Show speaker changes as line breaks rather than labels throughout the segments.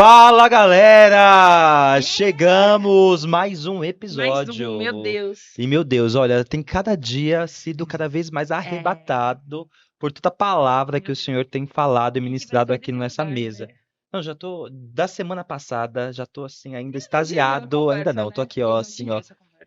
Fala, galera! Chegamos mais um episódio.
Mais um, meu Deus.
E meu Deus, olha, tem cada dia sido cada vez mais arrebatado por toda a palavra que o Senhor tem falado e ministrado aqui nessa mesa. Não, já tô da semana passada, já tô assim ainda extasiado, ainda não, tô aqui ó, assim ó,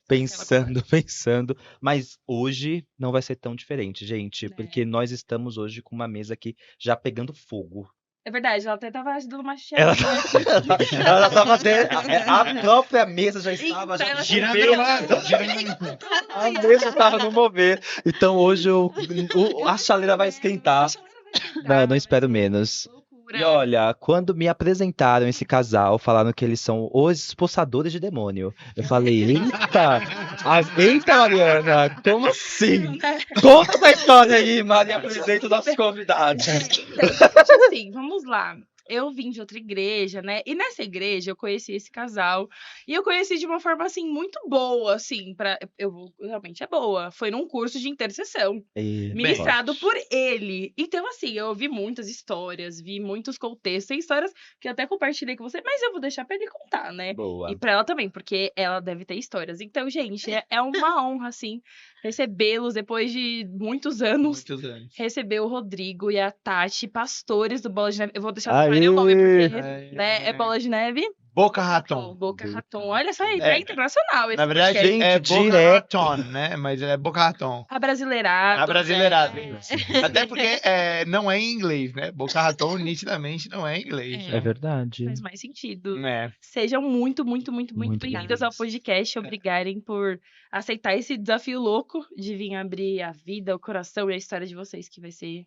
pensando, mas hoje não vai ser tão diferente, gente, porque nós estamos hoje com uma mesa aqui já pegando fogo.
É verdade, ela até tava dando uma
Ela
chiadinha.
ela tava até, a própria mesa já estava
Eita,
já
ela
girando,
girando.
a mesa estava no mover. Então hoje a chaleira vai esquentar. Não espero menos. E olha, quando me apresentaram esse casal, falaram que eles são os expulsadores de demônio. Eu falei, eita, Mariana, como assim? Conta essa história aí, Maria, apresenta os nossos convidados.
Então, assim, vamos lá. Eu vim de outra igreja, né? E nessa igreja eu conheci esse casal. E eu conheci de uma forma, assim, muito boa, assim, realmente é boa. Foi num curso de intercessão, ministrado por ele. Então, assim, eu ouvi muitas histórias, vi muitos contextos. Tem histórias que eu até compartilhei com você, mas eu vou deixar pra ele contar, né?
Boa.
E pra ela também, porque ela deve ter histórias. Então, gente, é uma honra, assim, recebê-los depois de muitos anos. Receber o Rodrigo e a Tati, pastores do Bola de Neve. Eu vou deixar falar o nome, porque né, é Bola de Neve.
Boca Raton.
Boca Raton. Olha só aí, é internacional esse
Na verdade,
podcast.
é Boca Raton, né? Mas é Boca Raton.
Abrasileirado.
Abrasileirado. Até porque não é em inglês, né? Boca Raton nitidamente não é em inglês.
É verdade.
Faz mais sentido.
É.
Sejam muito bem-vindos ao podcast. Obrigarem por aceitar esse desafio louco de vir abrir a vida, o coração e a história de vocês, que vai ser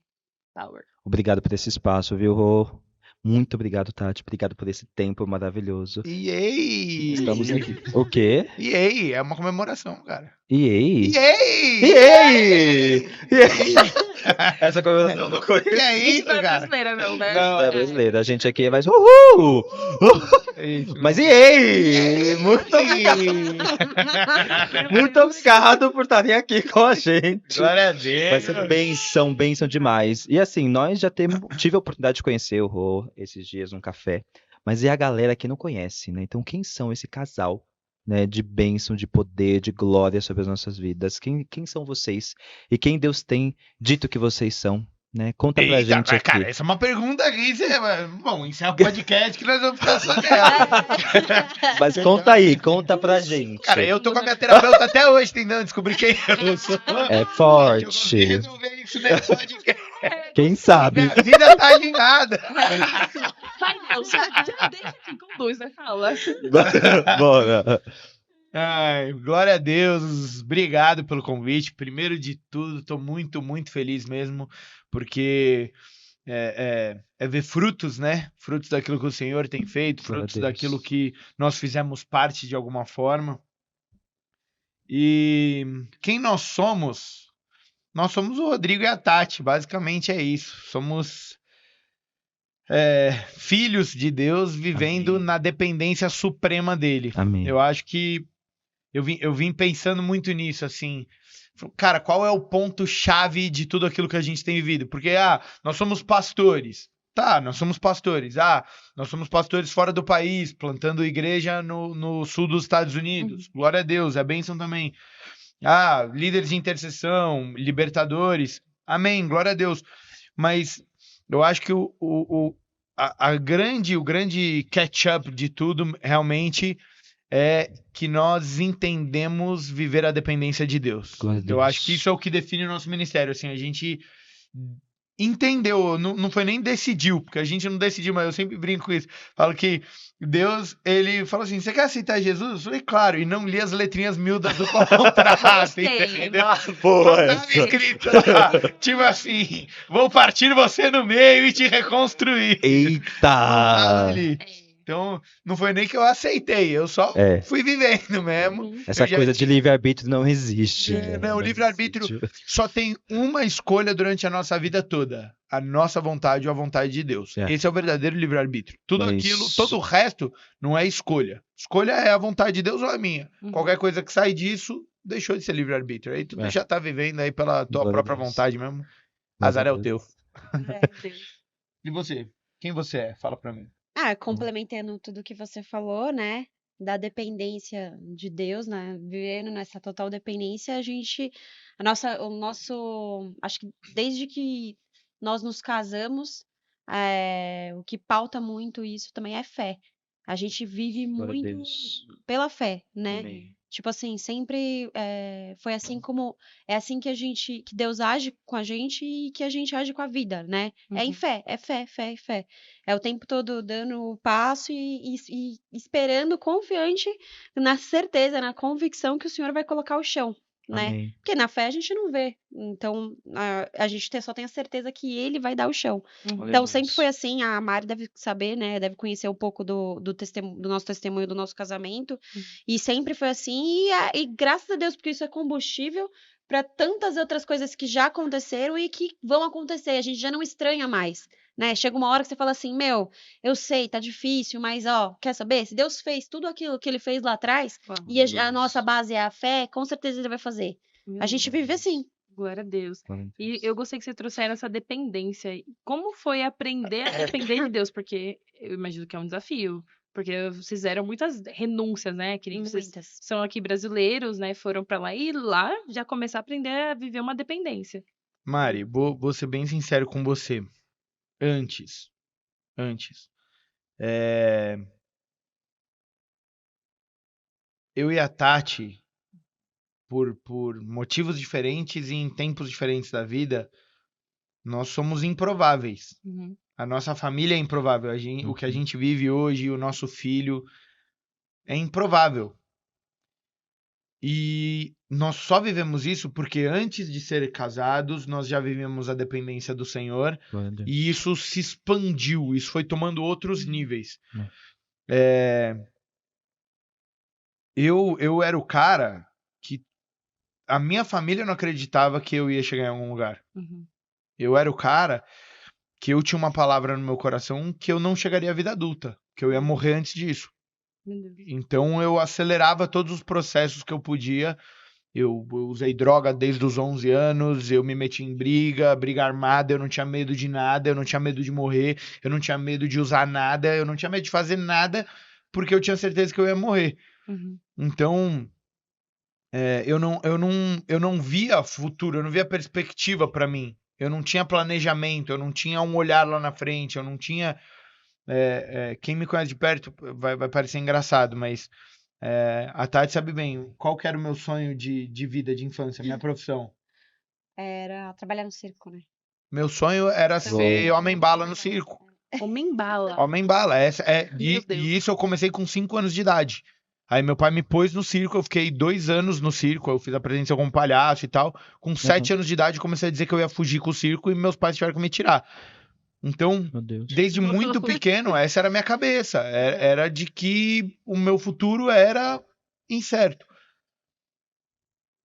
power.
Obrigado por esse espaço, viu, Rô? Muito obrigado, Tati. Obrigado por esse tempo maravilhoso.
Yay!
Estamos aqui. O quê?
Yay! É uma comemoração, cara.
Yay!
Yay!
Yay! Essa comemoração eu não conheço.
Que é isso,
Não é
cara?
brasileira, não, né?
Não é brasileira. A gente aqui é mais uhul! Mas yay! Muito obrigado por estarem aqui com a gente.
Glória a Deus.
Vai ser bênção demais. E assim, nós já tive a oportunidade de conhecer o Rô esses dias num café, mas é a galera que não conhece, né? Então, quem são esse casal, né? De bênção, de poder, de glória sobre as nossas vidas? Quem são vocês? E quem Deus tem dito que vocês são? Né? Conta pra gente aqui.
Cara, essa é uma pergunta aqui. Bom, encerra o podcast que nós vamos ficar só nela.
Mas conta pra gente.
Cara, eu tô com a minha terapeuta até hoje tentando descobrir quem eu sou.
É forte.
Eu consegui resolver isso nesse podcast.
Quem sabe?
Minha vida tá alinhada.
Vai, Deus, deixa que conduz, né? Fala.
Bora.
Ai, glória a Deus, obrigado pelo convite. Primeiro de tudo, tô muito feliz mesmo, porque é ver frutos, né? Frutos daquilo que o Senhor tem feito, frutos daquilo que nós fizemos parte de alguma forma. E quem nós somos? Nós somos o Rodrigo e a Tati, basicamente é isso. Somos filhos de Deus vivendo
Amém.
na dependência suprema dele.
Amém.
Eu acho que eu vim pensando muito nisso, assim. Cara, qual é o ponto-chave de tudo aquilo que a gente tem vivido? Porque, nós somos pastores. Tá, nós somos pastores. Nós somos pastores fora do país, plantando igreja no sul dos Estados Unidos. Glória a Deus, é bênção também. Líderes de intercessão, libertadores. Amém, glória a Deus. Mas eu acho que o grande catch-up de tudo realmente é que nós entendemos viver a dependência de Deus. Eu acho que isso é o que define o nosso ministério. Assim, a gente entendeu, não foi nem decidiu, porque a gente não decidiu, mas eu sempre brinco com isso. Falo que Deus, ele falou assim, você quer aceitar Jesus? Eu falei, claro, e não li as letrinhas miúdas do contrato, entendeu?
Boa,
Não estava escrito lá, tipo assim, vou partir você no meio e te reconstruir.
Eita!
Então, não foi nem que eu aceitei, eu só fui vivendo mesmo.
Essa coisa de livre-arbítrio não existe.
Não, o livre-arbítrio só tem uma escolha durante a nossa vida toda. A nossa vontade ou a vontade de Deus. Esse é o verdadeiro livre-arbítrio. Tudo aquilo, todo o resto não é escolha. Escolha é a vontade de Deus ou a minha. Qualquer coisa que sai disso, deixou de ser livre-arbítrio. Aí tu já tá vivendo aí pela tua própria vontade mesmo. Azar é o teu.
Deus.
E você? Quem você é? Fala pra mim.
Complementando tudo que você falou, né? Da dependência de Deus, né? Vivendo nessa total dependência, acho que desde que nós nos casamos, o que pauta muito isso também é fé. A gente vive
Glória a
muito
Deus.
pela fé, né?
Amém.
Tipo assim, sempre foi assim é assim que Deus age com a gente e que a gente age com a vida, né? É em
Uhum.
fé, é fé, fé, fé. É o tempo todo dando o passo e esperando, confiante, na certeza, na convicção que o Senhor vai colocar o chão, né?
Amém.
Porque na fé a gente não vê. Então, a gente só tem a certeza que ele vai dar o chão.
Glória a
Então, sempre foi
Deus.
assim. A Mari deve saber, né? Deve conhecer um pouco do nosso testemunho, do nosso casamento. E sempre foi assim. E graças a Deus, porque isso é combustível para tantas outras coisas que já aconteceram e que vão acontecer. A gente já não estranha mais, né? Chega uma hora que você fala assim, meu, eu sei, tá difícil, mas ó, quer saber? Se Deus fez tudo aquilo que ele fez lá atrás
Uau,
e a nossa base é a fé, com certeza ele vai fazer.
meu
A gente
Deus.
vive assim.
Glória a Deus.
Glória a
E
Deus.
eu gostei que você trouxeram essa dependência. Como foi aprender a depender de Deus? Porque eu imagino que é um desafio. Porque vocês fizeram muitas renúncias, né? Que nem vocês
Muitas.
são aqui brasileiros, né? Foram pra lá e lá já começar a aprender a viver uma dependência.
Mari, vou ser bem sincero com você. Antes, eu e a Tati, por motivos diferentes e em tempos diferentes da vida, nós somos improváveis.
Uhum.
A nossa família é improvável. O que a gente vive hoje, o nosso filho, é improvável. E nós só vivemos isso porque antes de ser casados, nós já vivemos a dependência do Senhor.
Glória a Deus.
E isso se expandiu, isso foi tomando outros níveis. Eu era o cara que a minha família não acreditava que eu ia chegar em algum lugar.
Uhum.
Eu era o cara que eu tinha uma palavra no meu coração que eu não chegaria à vida adulta, que eu ia morrer antes disso.
Meu Deus.
Então eu acelerava todos os processos que eu podia. Eu usei droga desde os 11 anos, eu me meti em briga armada, eu não tinha medo de nada, eu não tinha medo de morrer, eu não tinha medo de usar nada, eu não tinha medo de fazer nada, porque eu tinha certeza que eu ia morrer.
Uhum.
Então, eu não via futuro, eu não via perspectiva pra mim. Eu não tinha planejamento, eu não tinha um olhar lá na frente, eu não tinha... quem me conhece de perto vai parecer engraçado, mas a Tati sabe bem qual que era o meu sonho de vida, de infância, minha profissão.
Era trabalhar no circo, né?
Meu sonho era ser homem-bala no circo.
Homem-bala.
Homem-bala.
Meu Deus.
E isso eu comecei com 5 anos de idade. Aí meu pai me pôs no circo, eu fiquei 2 anos no circo, eu fiz a presença como palhaço e tal. Com 7 anos de idade, eu comecei a dizer que eu ia fugir com o circo e meus pais tiveram que me tirar. Então,
Meu Deus.
desde muito pequeno, essa era a minha cabeça. Era de que o meu futuro era incerto.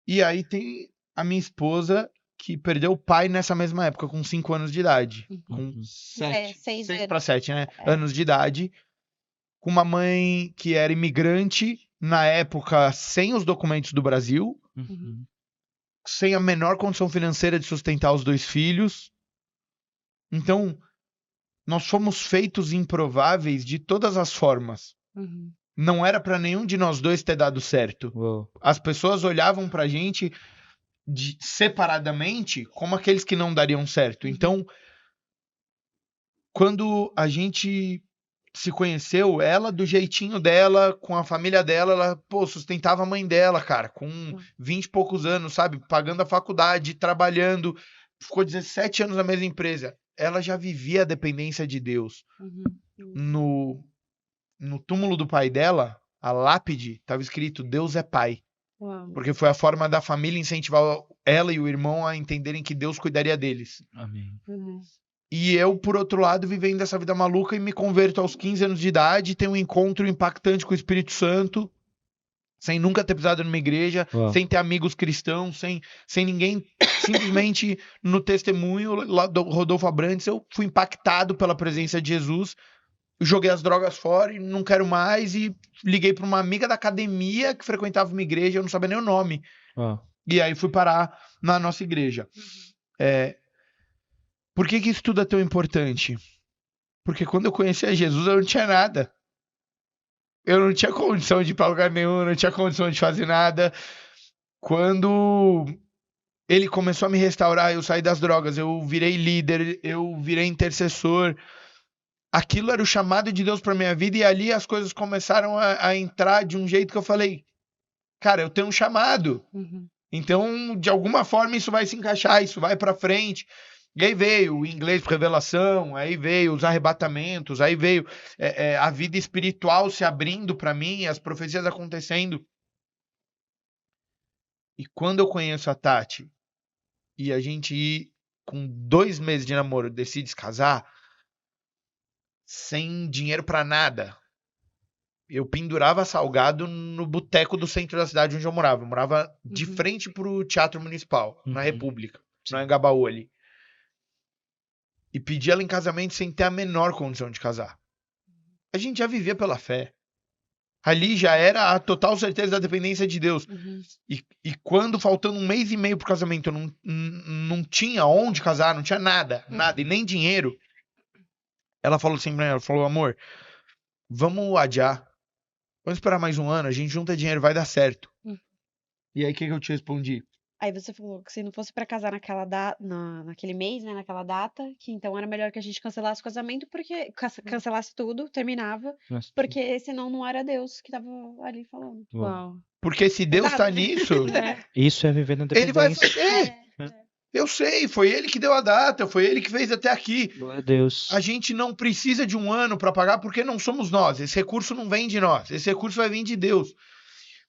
E aí tem a minha esposa que perdeu o pai nessa mesma época, com 5 anos de idade. Com
6 anos.
para 7, né? Anos de idade. Com uma mãe que era imigrante, na época, sem os documentos do Brasil,
Uhum.
sem a menor condição financeira de sustentar os 2 filhos. Então, nós fomos feitos improváveis de todas as formas.
Uhum.
Não era pra nenhum de nós dois ter dado certo.
Uou.
As pessoas olhavam pra gente separadamente como aqueles que não dariam certo. Então, quando a gente se conheceu, ela do jeitinho dela, com a família dela, ela, sustentava a mãe dela, cara, com 20 e poucos anos, sabe? Pagando a faculdade, trabalhando, ficou 17 anos na mesma empresa. Ela já vivia a dependência de Deus.
Uhum.
No túmulo do pai dela, a lápide, estava escrito Deus é pai.
Uau.
Porque foi a forma da família incentivar ela e o irmão a entenderem que Deus cuidaria deles.
Amém.
Uhum.
E eu, por outro lado, vivendo essa vida maluca e me converto aos 15 anos de idade, tenho um encontro impactante com o Espírito Santo, sem nunca ter pisado numa igreja,
Uau.
sem ter amigos cristãos, sem ninguém, simplesmente no testemunho lá do Rodolfo Abrantes, eu fui impactado pela presença de Jesus, joguei as drogas fora e não quero mais, e liguei para uma amiga da academia que frequentava uma igreja, eu não sabia nem o nome.
Uau.
E aí fui parar na nossa igreja. Por que isso tudo é tão importante? Porque quando eu conhecia Jesus, eu não tinha nada. Eu não tinha condição de ir pra lugar nenhum, eu não tinha condição de fazer nada. Quando ele começou a me restaurar, eu saí das drogas, eu virei líder, eu virei intercessor. Aquilo era o chamado de Deus pra minha vida e ali as coisas começaram a entrar de um jeito que eu falei, cara, eu tenho um chamado.
Uhum.
Então, de alguma forma, isso vai se encaixar, isso vai pra frente. E aí veio o inglês por revelação, aí veio os arrebatamentos, aí veio a vida espiritual se abrindo pra mim, as profecias acontecendo. E quando eu conheço a Tati e a gente, com 2 meses de namoro, decide se casar, sem dinheiro pra nada. Eu pendurava salgado no boteco do centro da cidade onde eu morava. Eu morava de frente pro Teatro Municipal, na República, no Anhangabaú ali. E pedi ela em casamento sem ter a menor condição de casar. A gente já vivia pela fé. Ali já era a total certeza da dependência de Deus. E quando, faltando 1 mês e meio pro casamento, eu não tinha onde casar, não tinha nada, e nem dinheiro. Ela falou assim pra mim, ela falou, amor, vamos adiar. Vamos esperar mais 1 ano, a gente junta dinheiro, vai dar certo. E aí, o que eu te respondi?
Aí você falou que se não fosse pra casar naquele mês, né, naquela data, que então era melhor que a gente cancelasse o casamento, porque cancelasse tudo, terminava,
Nossa.
porque senão não era Deus que tava ali falando.
Uau.
Porque se Deus
Exato.
tá nisso,
Isso é viver na
ele vai
dependência.
fazer. Eu sei, foi ele que deu a data, foi ele que fez até aqui.
Glória a Deus.
A gente não precisa de 1 ano pra pagar porque não somos nós. Esse recurso não vem de nós. Esse recurso vai vir de Deus.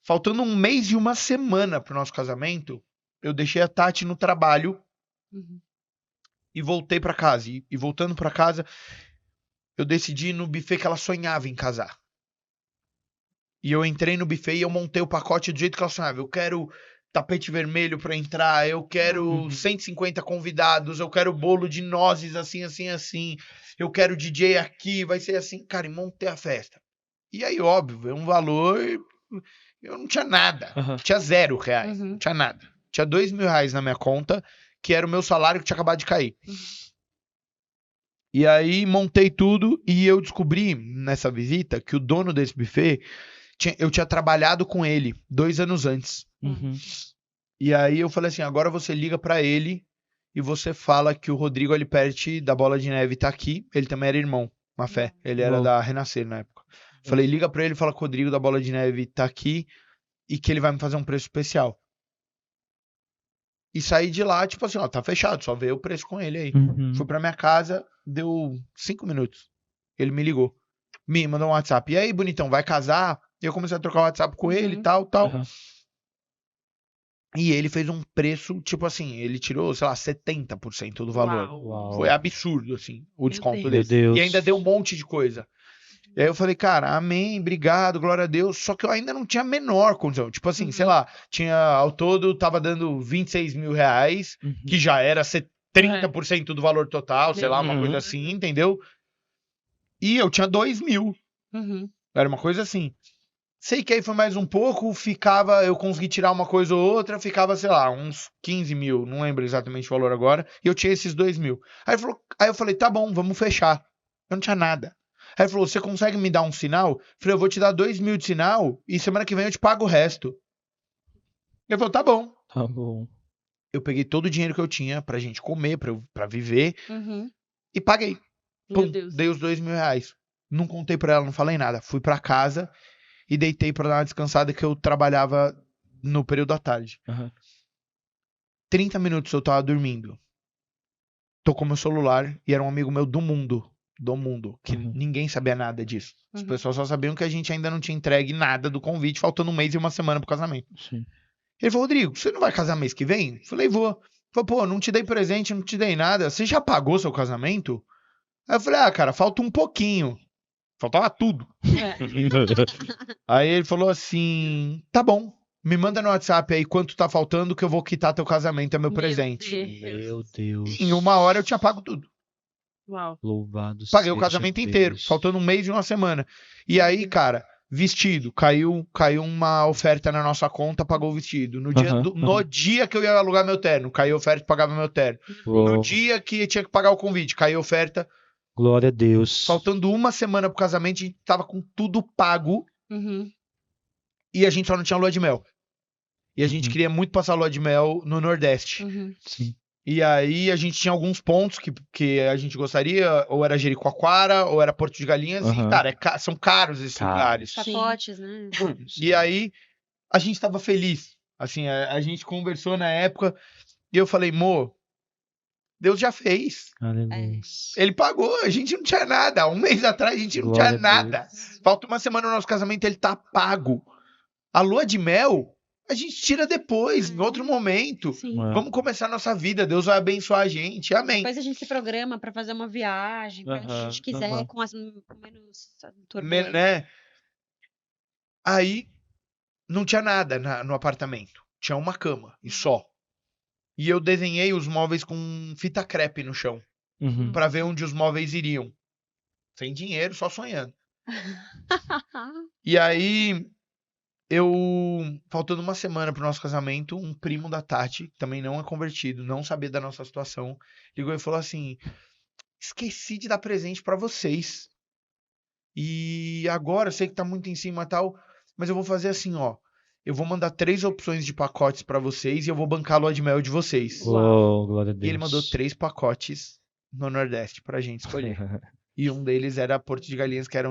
Faltando 1 mês e 1 semana pro nosso casamento, eu deixei a Tati no trabalho e voltei pra casa. E voltando pra casa, eu decidi ir no buffet que ela sonhava em casar. E eu entrei no buffet e eu montei o pacote do jeito que ela sonhava. Eu quero tapete vermelho pra entrar, eu quero 150 convidados, eu quero bolo de nozes assim, assim, assim. Eu quero DJ aqui, vai ser assim. Cara, e montei a festa. E aí, óbvio, é um valor... Eu não tinha nada. Tinha R$0. Não tinha nada. Tinha R$2.000 na minha conta, que era o meu salário que tinha acabado de cair. E aí, montei tudo e eu descobri, nessa visita, que o dono desse buffet, eu tinha trabalhado com ele 2 anos antes. E aí eu falei assim, agora você liga pra ele e você fala que o Rodrigo Aliperti da Bola de Neve tá aqui. Ele também era irmão, uma fé. Ele era da Renascer na época. Falei, liga pra ele e fala que o Rodrigo da Bola de Neve tá aqui e que ele vai me fazer um preço especial. E saí de lá, tipo assim, ó, tá fechado, só veio o preço com ele aí. Fui pra minha casa, deu 5 minutos. Ele me ligou. Me mandou um WhatsApp. E aí, bonitão, vai casar? E eu comecei a trocar o WhatsApp com ele e tal. E ele fez um preço, tipo assim, ele tirou, sei lá, 70% do valor.
Uau.
Foi absurdo, assim, o desconto
Deus.
dele.
Meu Deus.
E ainda deu um monte de coisa. E aí eu falei, cara, amém, obrigado, glória a Deus. Só que eu ainda não tinha a menor condição. Tipo assim, sei lá, tinha ao todo, tava dando R$26.000, que já era 30% do valor total, sei lá, uma coisa assim, entendeu? E eu tinha 2.000. Era uma coisa assim. Sei que aí foi mais um pouco, eu consegui tirar uma coisa ou outra, ficava, sei lá, uns 15.000, não lembro exatamente o valor agora, e eu tinha esses 2.000. Aí eu falei, tá bom, vamos fechar. Eu não tinha nada. Aí ele falou, você consegue me dar um sinal? Eu falei, eu vou te dar 2.000 de sinal, e semana que vem eu te pago o resto. Ele falou, tá bom.
Tá bom.
Eu peguei todo o dinheiro que eu tinha pra gente comer, pra viver, e paguei.
Meu
Pum,
Deus.
dei os R$2.000. Não contei pra ela, não falei nada. Fui pra casa e deitei pra dar uma descansada que eu trabalhava no período da tarde. 30 minutos eu tava dormindo. Tocou meu celular e era um amigo meu do mundo, que ninguém sabia nada disso. As pessoas só sabiam que a gente ainda não tinha entregue nada do convite, faltando 1 mês e 1 semana pro casamento.
Sim.
Ele falou, Rodrigo, você não vai casar mês que vem? Eu falei, vou. Ele falou, pô, não te dei presente, não te dei nada. Você já pagou seu casamento? Aí eu falei, cara, falta um pouquinho. Faltava tudo. Aí ele falou assim, tá bom, me manda no WhatsApp aí quanto tá faltando que eu vou quitar teu casamento, é meu presente.
Meu Deus.
Em 1 hora eu tinha pago tudo.
Uau.
Louvado
Paguei o
seja
casamento
Deus.
inteiro, faltando 1 mês e 1 semana. E aí, cara, vestido, caiu uma oferta na nossa conta, pagou o vestido. No dia que eu ia alugar meu terno, caiu a oferta e pagava meu terno.
Uou.
No dia que tinha que pagar o convite, caiu a oferta,
Glória a Deus.
Faltando uma semana pro casamento, a gente tava com tudo pago
Uhum.
e a gente só não tinha lua de mel. E a gente
Uhum.
queria muito passar lua de mel no Nordeste.
Uhum.
Sim.
E aí a gente tinha alguns pontos que a gente gostaria, ou era Jericoacoara, ou era Porto de Galinhas. E,
Aham.
cara, são caros esses
Caros.
lugares.
Pacotes, né?
E aí a gente tava feliz. Assim, a gente conversou na época e eu falei, Mo, Deus já fez.
Aleluia.
Ele pagou, a gente não tinha nada. Um mês atrás a gente não
Glória
tinha
a
nada. Falta uma semana no nosso casamento, ele tá pago. A lua de mel, a gente tira depois, em outro momento.
Sim.
É.
Vamos começar a nossa vida, Deus vai abençoar a gente. Amém.
Depois a gente se programa pra fazer uma viagem, pra onde a gente quiser,
aham.
com menos
Me-
turbulência.
né? Aí não tinha nada no apartamento. Tinha uma cama e só. E eu desenhei os móveis com fita crepe no chão,
Uhum.
pra ver onde os móveis iriam. Sem dinheiro, só sonhando. E aí, faltando uma semana pro nosso casamento, um primo da Tati, que também não é convertido, não sabia da nossa situação, ligou e falou assim: esqueci de dar presente pra vocês. E agora, eu sei que tá muito em cima e tal, mas eu vou fazer assim, ó. Eu vou mandar 3 opções de pacotes pra vocês e eu vou bancar a lua de mel de vocês.
Oh, glória a Deus.
E ele mandou 3 pacotes no Nordeste pra gente escolher. E um deles era Porto de Galinhas, que era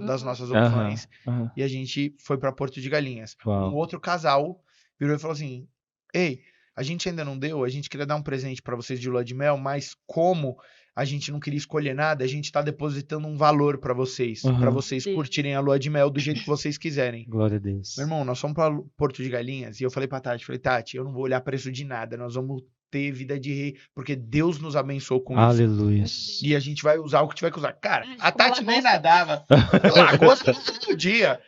das nossas
Aham,
opções.
aham.
E a gente foi pra Porto de Galinhas.
Uau.
Um outro casal virou e falou assim: ei, a gente ainda não deu, a gente queria dar um presente pra vocês de lua de mel, mas como a gente não queria escolher nada, a gente tá depositando um valor pra vocês,
Aham.
pra vocês
Sim.
curtirem a lua de mel do jeito que vocês quiserem.
Glória a Deus.
Meu irmão, nós fomos pra Porto de Galinhas e eu falei pra Tati, Tati, eu não vou olhar preço de nada, nós vamos ter vida de rei, porque Deus nos abençoou com isso.
Aleluia.
E a gente vai usar o que tiver que usar. Cara,
Ai,
a
como
Tati nem
lagosta.
nadava. Lagosta todo dia.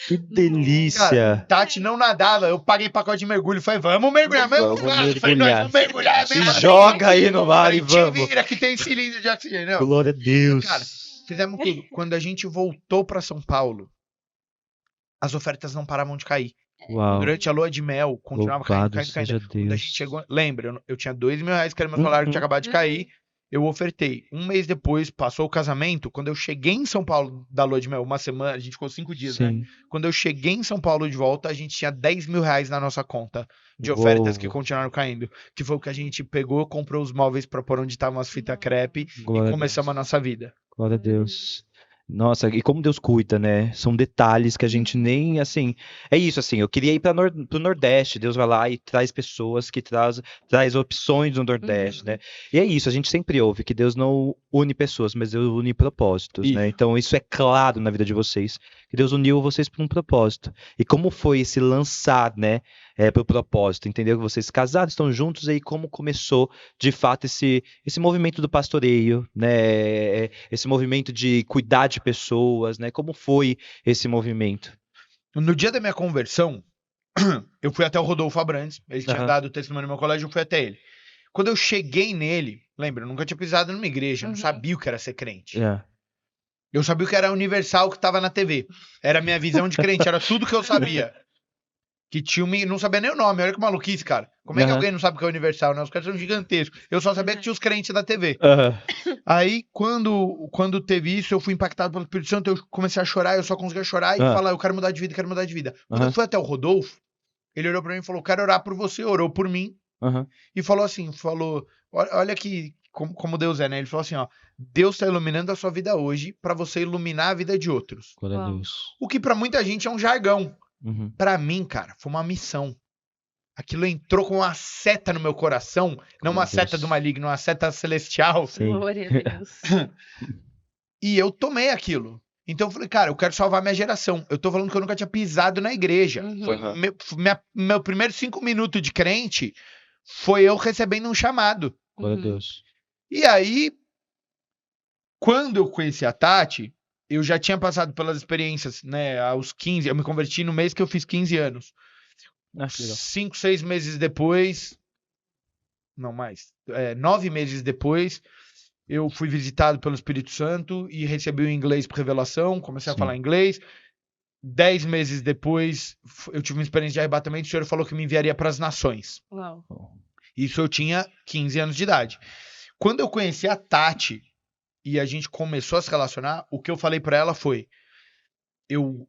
Que delícia.
Tati não nadava. Eu paguei pacote de mergulho. Falei, vamos mergulhar.
Vamos
Falei,
mergulhar.
nós vamos mergulhar
Se
mesmo assim.
joga aí no mar e
Falei, "Te
vamos.
vira que tem cilindro de oxigênio." Não.
Glória a Deus.
Cara, fizemos tudo. Quando a gente voltou pra São Paulo, as ofertas não paravam de cair.
Uau.
Durante a lua de mel, continuava caindo.
Louvado seja
Quando a
Deus.
gente chegou, lembra, eu tinha R$2.000, que era meu salário que tinha acabado de cair. Eu ofertei. Um mês depois, passou o casamento. Quando eu cheguei em São Paulo da lua de mel, uma semana, a gente ficou 5 dias, né?
Sim.
Quando eu cheguei em São Paulo de volta, a gente tinha R$10.000 na nossa conta de ofertas que
Uou.
continuaram caindo. Que foi o que a gente pegou, comprou os móveis pra pôr onde estavam as fitas crepe
Glória
e
a
começamos a nossa vida.
Glória a Deus. Nossa, e como Deus cuida, né? São detalhes que a gente nem, assim... É isso, assim, eu queria ir pro Nordeste, Deus vai lá e traz pessoas que traz opções no Nordeste, né? E é isso, a gente sempre ouve que Deus não une pessoas, mas Deus une propósitos, né? Então isso é claro na vida de vocês, que Deus uniu vocês por um propósito. E como foi esse lançar, né? Pro propósito, entendeu? Que vocês casaram, estão juntos, e aí como começou, de fato, esse movimento do pastoreio, né? Esse movimento de cuidar de pessoas, né? Como foi esse movimento?
No dia da minha conversão, eu fui até o Rodolfo Abrantes. Ele tinha
Aham.
dado testemunho no meu colégio, eu fui até ele. Quando eu cheguei nele, lembra, eu nunca tinha pisado numa igreja, não sabia o que era ser crente.
É.
Eu sabia o que era Universal que tava na TV. Era a minha visão de crente, era tudo que eu sabia. Que tinha não sabia nem o nome, olha que maluquice, cara. Como é que
Aham.
alguém não sabe o que é Universal, né? Os caras são gigantescos. Eu só sabia que tinha os crentes da TV.
Aham.
Aí, quando teve isso, eu fui impactado pelo Espírito Santo, eu comecei a chorar, eu só conseguia chorar e
Ah.
falar, eu quero mudar de vida, quero mudar de vida. Quando eu
Aham.
fui até o Rodolfo, ele olhou pra mim e falou, quero orar por você, orou por mim,
Aham.
e falou assim, olha que, como Deus é, né? Ele falou assim, ó, Deus tá iluminando a sua vida hoje pra você iluminar a vida de outros.
Glória a
Uau.
Deus.
O que pra muita gente é um jargão.
Uhum.
Pra mim, cara, foi uma missão. Aquilo entrou com uma seta no meu coração, não uma
Deus.
seta do maligno, uma seta celestial.
Sim.
Glória a Deus.
E eu tomei aquilo. Então eu falei, cara, eu quero salvar minha geração. Eu tô falando que eu nunca tinha pisado na igreja.
Uhum.
Foi
Aham.
meu primeiro 5 minutos de crente foi eu recebendo um chamado.
Glória a
Uhum.
Deus.
E aí, quando eu conheci a Tati, eu já tinha passado pelas experiências, né? Aos 15, eu me converti no mês que eu fiz 15 anos.
Ah, que legal.
5, 6 meses depois, não mais, 9 meses depois, eu fui visitado pelo Espírito Santo e recebi o inglês por revelação, comecei a
Sim.
falar inglês. 10 meses depois, eu tive uma experiência de arrebatamento, o Senhor falou que me enviaria para as nações.
Uau.
Isso eu tinha 15 anos de idade. Quando eu conheci a Tati, e a gente começou a se relacionar, o que eu falei pra ela foi: eu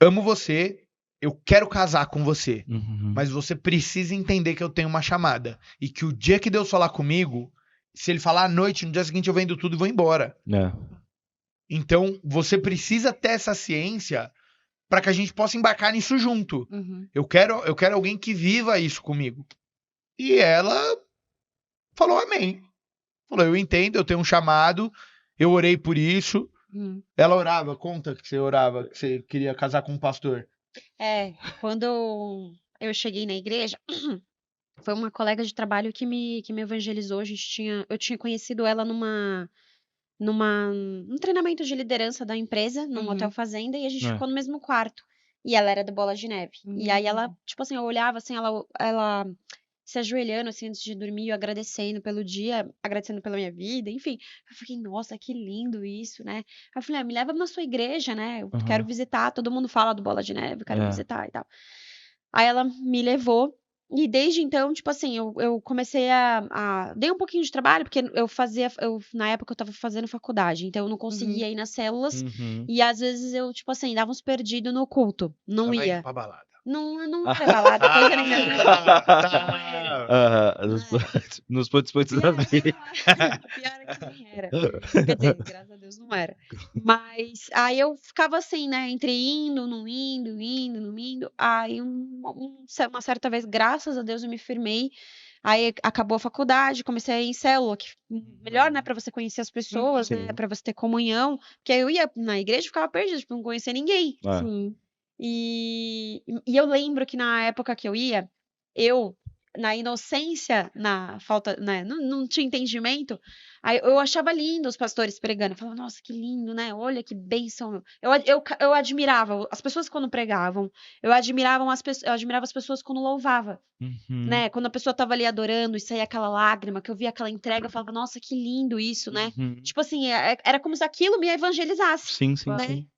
amo você, eu quero casar com você,
Uhum.
mas você precisa entender que eu tenho uma chamada. E que o dia que Deus falar comigo, se ele falar à noite, no dia seguinte eu vendo tudo e vou embora.
É.
Então, você precisa ter essa ciência pra que a gente possa embarcar nisso junto.
Uhum.
Eu quero alguém que viva isso comigo. E ela falou amém. Falou, eu entendo, eu tenho um chamado, eu orei por isso.
Uhum.
Ela orava, conta que você orava, que você queria casar com um pastor.
Quando eu cheguei na igreja, foi uma colega de trabalho que me evangelizou. Eu tinha conhecido ela num treinamento de liderança da empresa, num
Uhum.
hotel fazenda, e a gente
É.
ficou no mesmo quarto. E ela era do Bola de Neve. E aí ela, tipo assim, eu olhava assim, ela se ajoelhando assim antes de dormir, eu agradecendo pelo dia, agradecendo pela minha vida, enfim. Eu fiquei, nossa, que lindo isso, né? Aí eu falei, me leva na sua igreja, né? Eu quero visitar, todo mundo fala do Bola de Neve, eu quero visitar e tal. Aí ela me levou. E desde então, tipo assim, eu comecei dei um pouquinho de trabalho, porque na época eu tava fazendo faculdade, então eu não conseguia ir nas células,
Uhum.
e às vezes eu, tipo assim, dava uns perdidos no culto, não
Ela
ia.
ia pra balada.
Não era balada, coisa nenhuma.
Tá.
Ah, nos pontos da vida.
Pior é que nem era. Quer dizer, graças a Deus não era. Mas aí eu ficava assim, né? Entre indo, não indo, indo, não indo. Aí uma certa vez, graças a Deus, eu me firmei. Aí acabou a faculdade, comecei a ir em célula, que melhor, né, pra você conhecer as pessoas, né,
Sim.
pra você ter comunhão. Porque aí eu ia na igreja e ficava perdida, tipo, não conhecia ninguém.
Ah.
Sim.
E eu lembro que na época que eu ia, na inocência, na falta, né, não tinha entendimento, aí eu achava lindo os pastores pregando. Eu falava, nossa, que lindo, né? Olha que bênção. Eu admirava as pessoas quando pregavam, eu admirava as pessoas quando louvava,
Uhum.
né? Quando a pessoa tava ali adorando e saía aquela lágrima, que eu via aquela entrega, eu falava, nossa, que lindo isso, né?
Uhum.
Tipo assim, era como se aquilo me evangelizasse,
Sim,
né?
sim.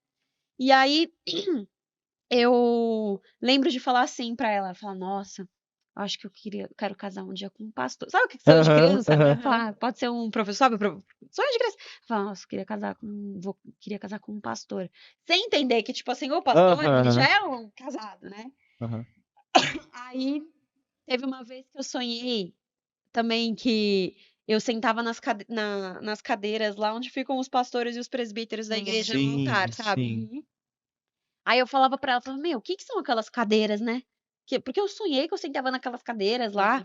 E aí eu lembro de falar assim pra ela, falar, nossa, acho que quero casar um dia com um pastor. Sabe o que sonho de
Aham,
criança?
aham.
Falar, pode ser um professor, sabe? Sonho de criança. Falar, nossa, queria casar com um pastor. Sem entender que, tipo assim, o pastor, ele já é um casado, né?
Aham.
Aí, teve uma vez que eu sonhei também que eu sentava nas cadeiras lá onde ficam os pastores e os presbíteros da igreja no altar, sabe?
Sim.
Aí eu falava pra ela, o que são aquelas cadeiras, né? Porque eu sonhei que eu sentava naquelas cadeiras lá.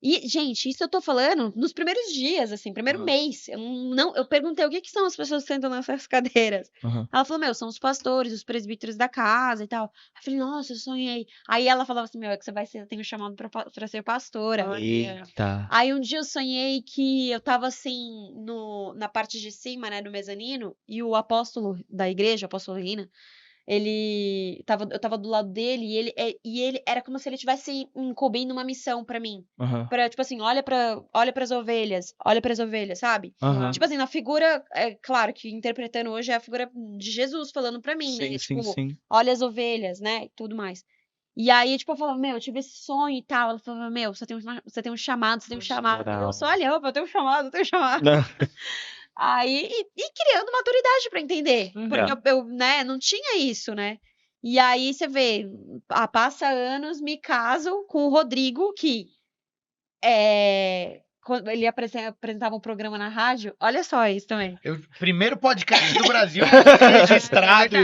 E, gente, isso eu tô falando nos primeiros dias, assim, primeiro mês. Eu perguntei o que são as pessoas que sentam nessas cadeiras.
Aham.
Ela falou, são os pastores, os presbíteros da casa e tal. Eu falei, nossa, eu sonhei. Aí ela falava assim, é que você tem um chamado pra ser pastora.
Eita.
Aí um dia eu sonhei que eu tava assim, na parte de cima, né, do mezanino, e o apóstolo da igreja, o apóstolo Rina, eu tava do lado dele e ele era como se ele estivesse incumbindo uma missão pra mim.
Aham.
Pra, tipo assim, olha pras ovelhas, sabe?
Aham.
Tipo assim, na figura, é claro que interpretando hoje é a figura de Jesus falando pra mim, né?
Sim,
Tipo,
sim.
olha as ovelhas, né? E tudo mais. E aí, tipo, eu falava, eu tive esse sonho e tal. Ela falava, você tem um chamado, você tem um chamado. E eu só, olha, eu tenho um chamado, eu tenho um chamado. Aí, e criando maturidade pra entender. Porque eu, né, não tinha isso, né? E aí você vê, passa anos, me caso com o Rodrigo, que quando ele apresentava um programa na rádio. Olha só isso também.
Primeiro podcast do Brasil registrado.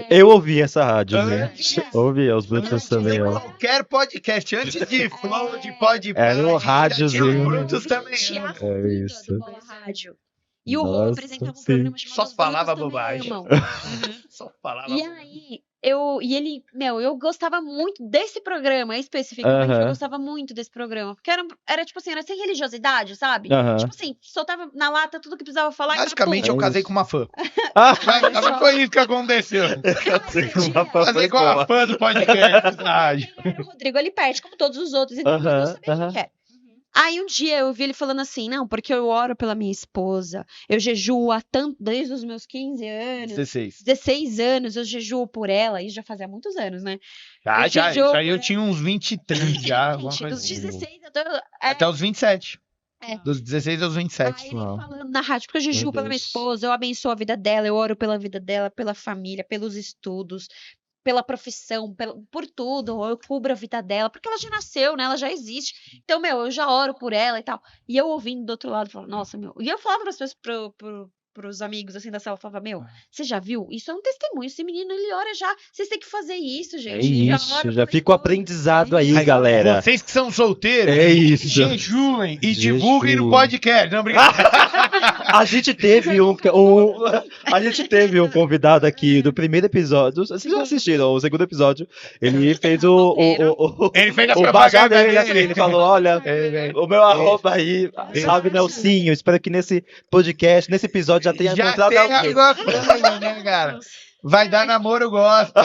Eu ouvi essa rádio, né?
Antes-
Ouvi os Brutos também, ó.
Qualquer podcast, antes de Flow, de Pod
Era um rádiozinho.
Brutos também.
É isso.
Do Bola Rádio. E o Rô
Nossa,
apresentava um
sim.
programa chamado
Só
Os
falava
Brutos Também
bobagem.
Amam.
Só falava.
E aí, eu gostava muito desse programa, especificamente, eu
Aham.
gostava muito desse programa, porque era tipo assim, era sem religiosidade, sabe?
Aham.
Tipo assim, soltava na lata tudo que precisava falar.
Basicamente, eu
É
casei
isso.
com uma fã.
Ah,
Mas foi isso que aconteceu. Casei com uma fã do podcast da rádio.
O Rodrigo, ele perde, como todos os outros, então eu não sabia quem que era. Aí um dia eu vi ele falando assim, não, porque eu oro pela minha esposa, eu jejuo desde os meus 15 anos, 16 anos, eu jejuo por ela, isso já fazia muitos anos, né?
Já, isso aí eu tinha uns 23 já. Alguma
Gente,
coisa
dos
assim.
16
Até os 27. Dos 16 aos 27.
Aí ele
Uau.
falando na rádio, porque eu
Meu
jejuo pela minha
Deus.
esposa, eu abençoo a vida dela, eu oro pela vida dela, pela família, pelos estudos, pela profissão, por tudo, eu cubro a vida dela, porque ela já nasceu, né? Ela já existe. Então, eu já oro por ela e tal. E eu ouvindo do outro lado, falando, nossa, E eu falava pras pessoas, pros amigos, assim, da sala, eu falava, você já viu? Isso é um testemunho, esse menino, ele ora já. Vocês têm que fazer isso,
É
gente.
isso,
ora
já
pela
fica o
esposa.
aprendizado aí,
Aí,
galera.
Vocês que são solteiros,
É isso.
jejuem e divulguem no
Jejum.
podcast. Não, brincadeira.
A gente teve a gente teve um convidado aqui do primeiro episódio. Vocês já assistiram o segundo episódio? Ele fez
Ele fez a
o
propaganda
bajá dele,
dele.
assim, ele falou, olha, o meu arroba aí, salve Nelsinho. Espero que nesse podcast, nesse episódio já tenha
Já
encontrado
tem
alguém.
alguma coisa, né, cara? Vai dar namoro, eu gosto.
Eu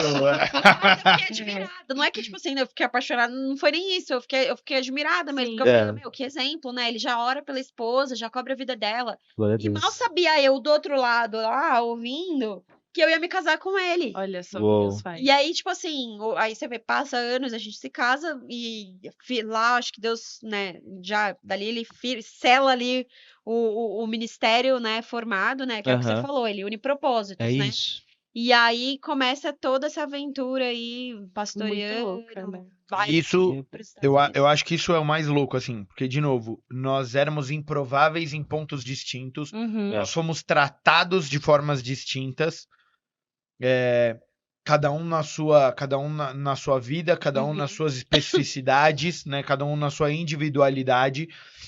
fiquei admirada. Não é que, tipo assim, eu fiquei apaixonada, não foi nem isso. Eu fiquei admirada mesmo.
Sim.
Porque eu
É.
falei, que exemplo, né? Ele já ora pela esposa, já cobre a vida dela.
Glória a
E mal
Deus.
sabia eu do outro lado lá, ouvindo, que eu ia me casar com ele.
Olha só o
Uou.
que Deus faz.
E aí, tipo assim, aí você vê, passa anos, a gente se casa e lá, acho que Deus, né, já dali ele sela ali o ministério, né, formado, né, que é o que você
Aham.
falou, ele une propósitos,
É
né?
isso.
E aí começa toda essa aventura aí, pastoreando,
louca, né?
vai
Isso,
pros Estados
eu
Unidos.
acho que isso é o mais louco, assim. Porque, de novo, nós éramos improváveis em pontos distintos.
Uhum.
É.
Nós fomos tratados de formas distintas. Cada um na sua vida, cada um nas suas especificidades, né? Cada um na sua individualidade.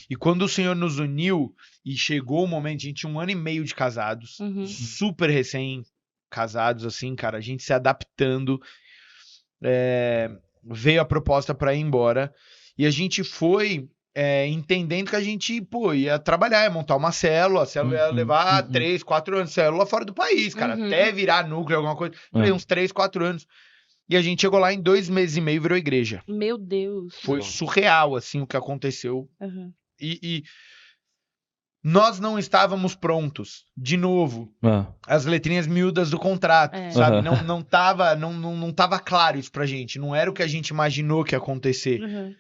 E quando o Senhor nos uniu e chegou o momento, a gente tinha 1 ano e meio de casados,
Uhum.
super recém-casados, assim, cara, a gente se adaptando. Veio a proposta para ir embora. E a gente foi entendendo que a gente, ia trabalhar, ia montar uma célula. A célula ia
Uhum,
levar
uhum.
3, 4 anos. Célula fora do país, cara.
Uhum.
Até virar núcleo, alguma coisa. Falei,
É.
uns 3, 4 anos. E a gente chegou lá em 2 meses e meio, virou igreja.
Meu Deus.
Foi surreal, assim, o que aconteceu.
Uhum.
E nós não estávamos prontos. De novo,
Ah,
as letrinhas miúdas do contrato,
É.
sabe?
Aham.
Não tava claro isso pra gente. Não era o que a gente imaginou que ia acontecer.
Uhum.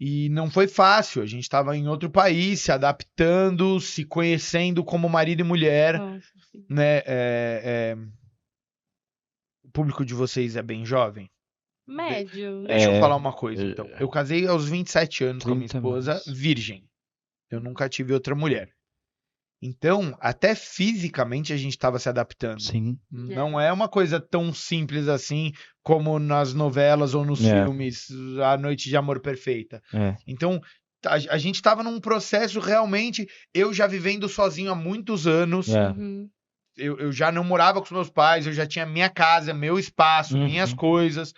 E não foi fácil. A gente estava em outro país, se adaptando, se conhecendo como marido e mulher,
Nossa, sim.
né? O público de vocês é bem jovem?
Médio.
Deixa eu
É,
falar uma coisa, então. Eu casei aos 27 anos com a minha
30
esposa,
mais.
virgem. Eu nunca tive outra mulher. Então, até fisicamente a gente estava se adaptando.
sim.
Não é uma coisa tão simples assim como nas novelas ou nos
É.
filmes A Noite de Amor Perfeita.
É.
Então, a gente estava num processo realmente. Eu já vivendo sozinho há muitos anos.
É.
Uhum.
Eu já não morava com os meus pais. Eu já tinha minha casa, meu espaço,
Uhum.
minhas coisas.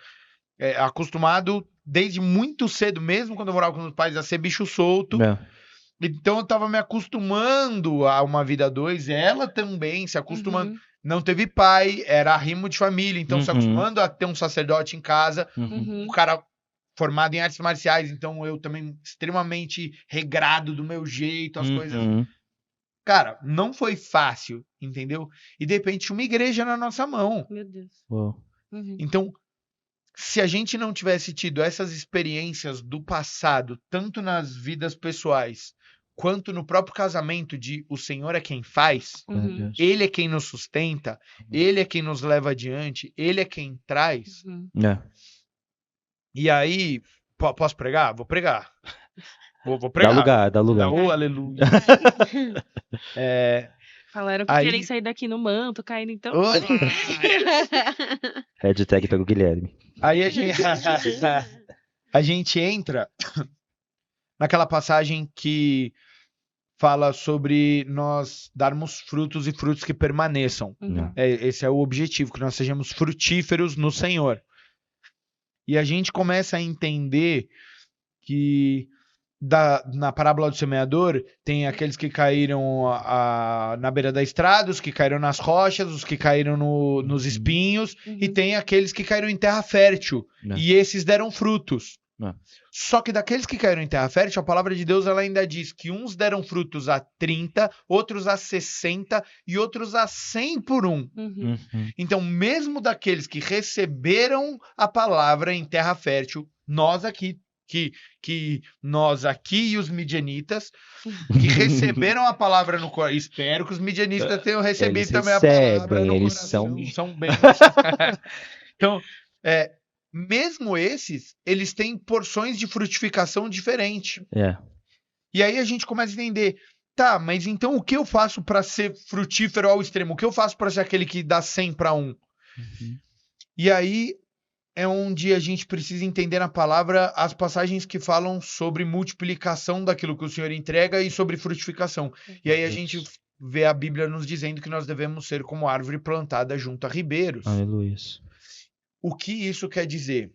Acostumado desde muito cedo, mesmo quando eu morava com meus pais, a ser bicho solto.
É.
Então eu tava me acostumando a uma vida a dois. Ela também se acostumando.
Uhum.
Não teve pai, era arrimo de família. Então se
Uhum.
acostumando a ter um sacerdote em casa.
Uhum.
Uhum.
Um cara formado em artes marciais. Então eu também extremamente regrado do meu jeito, as coisas.
Uhum.
Cara, não foi fácil, entendeu? E de repente uma igreja na nossa mão.
Meu Deus.
Uau.
Uhum.
Então, se a gente não tivesse tido essas experiências do passado, tanto nas vidas pessoais, quanto no próprio casamento de o Senhor é quem faz,
Glória a
Uhum.
Deus.
Ele é quem nos sustenta, Ele é quem nos leva adiante, Ele é quem traz.
Uhum.
É.
E aí, posso pregar? Vou pregar. Vou
Dá
pregar.
lugar, dá lugar.
Oh, aleluia.
Falaram que
Aí-
querem sair daqui no manto, caindo então.
Oh,
Hashtag pega o Guilherme.
aí a gente entra naquela passagem que fala sobre nós darmos frutos e frutos que permaneçam.
Uhum.
Esse é o objetivo, que nós sejamos frutíferos no Senhor. E a gente começa a entender que na parábola do semeador tem aqueles que caíram na beira da estrada, os que caíram nas rochas, os que caíram nos espinhos, e
Uhum.
tem aqueles que caíram em terra fértil.
É.
E esses deram frutos.
É.
Só que daqueles que caíram em terra fértil, a palavra de Deus ela ainda diz que uns deram frutos a 30, outros a 60 e outros a 100 por um.
Uhum.
Uhum.
Então, mesmo daqueles que receberam a palavra em terra fértil, nós aqui que nós aqui e os midianitas, que receberam a palavra no coração. Espero que os midianistas tenham recebido
Eles
também a palavra
recebem,
no
eles
coração.
são-
São bem. Então, mesmo esses, eles têm porções de frutificação diferentes.
É.
E aí a gente começa a entender, tá, mas então o que eu faço para ser frutífero ao extremo? O que eu faço para ser aquele que dá 100 para 1? E aí é onde a gente precisa entender na palavra as passagens que falam sobre multiplicação daquilo que o Senhor entrega e sobre frutificação. E aí a gente vê a Bíblia nos dizendo que nós devemos ser como árvore plantada junto a ribeiros.
Aleluia.
O que isso quer dizer?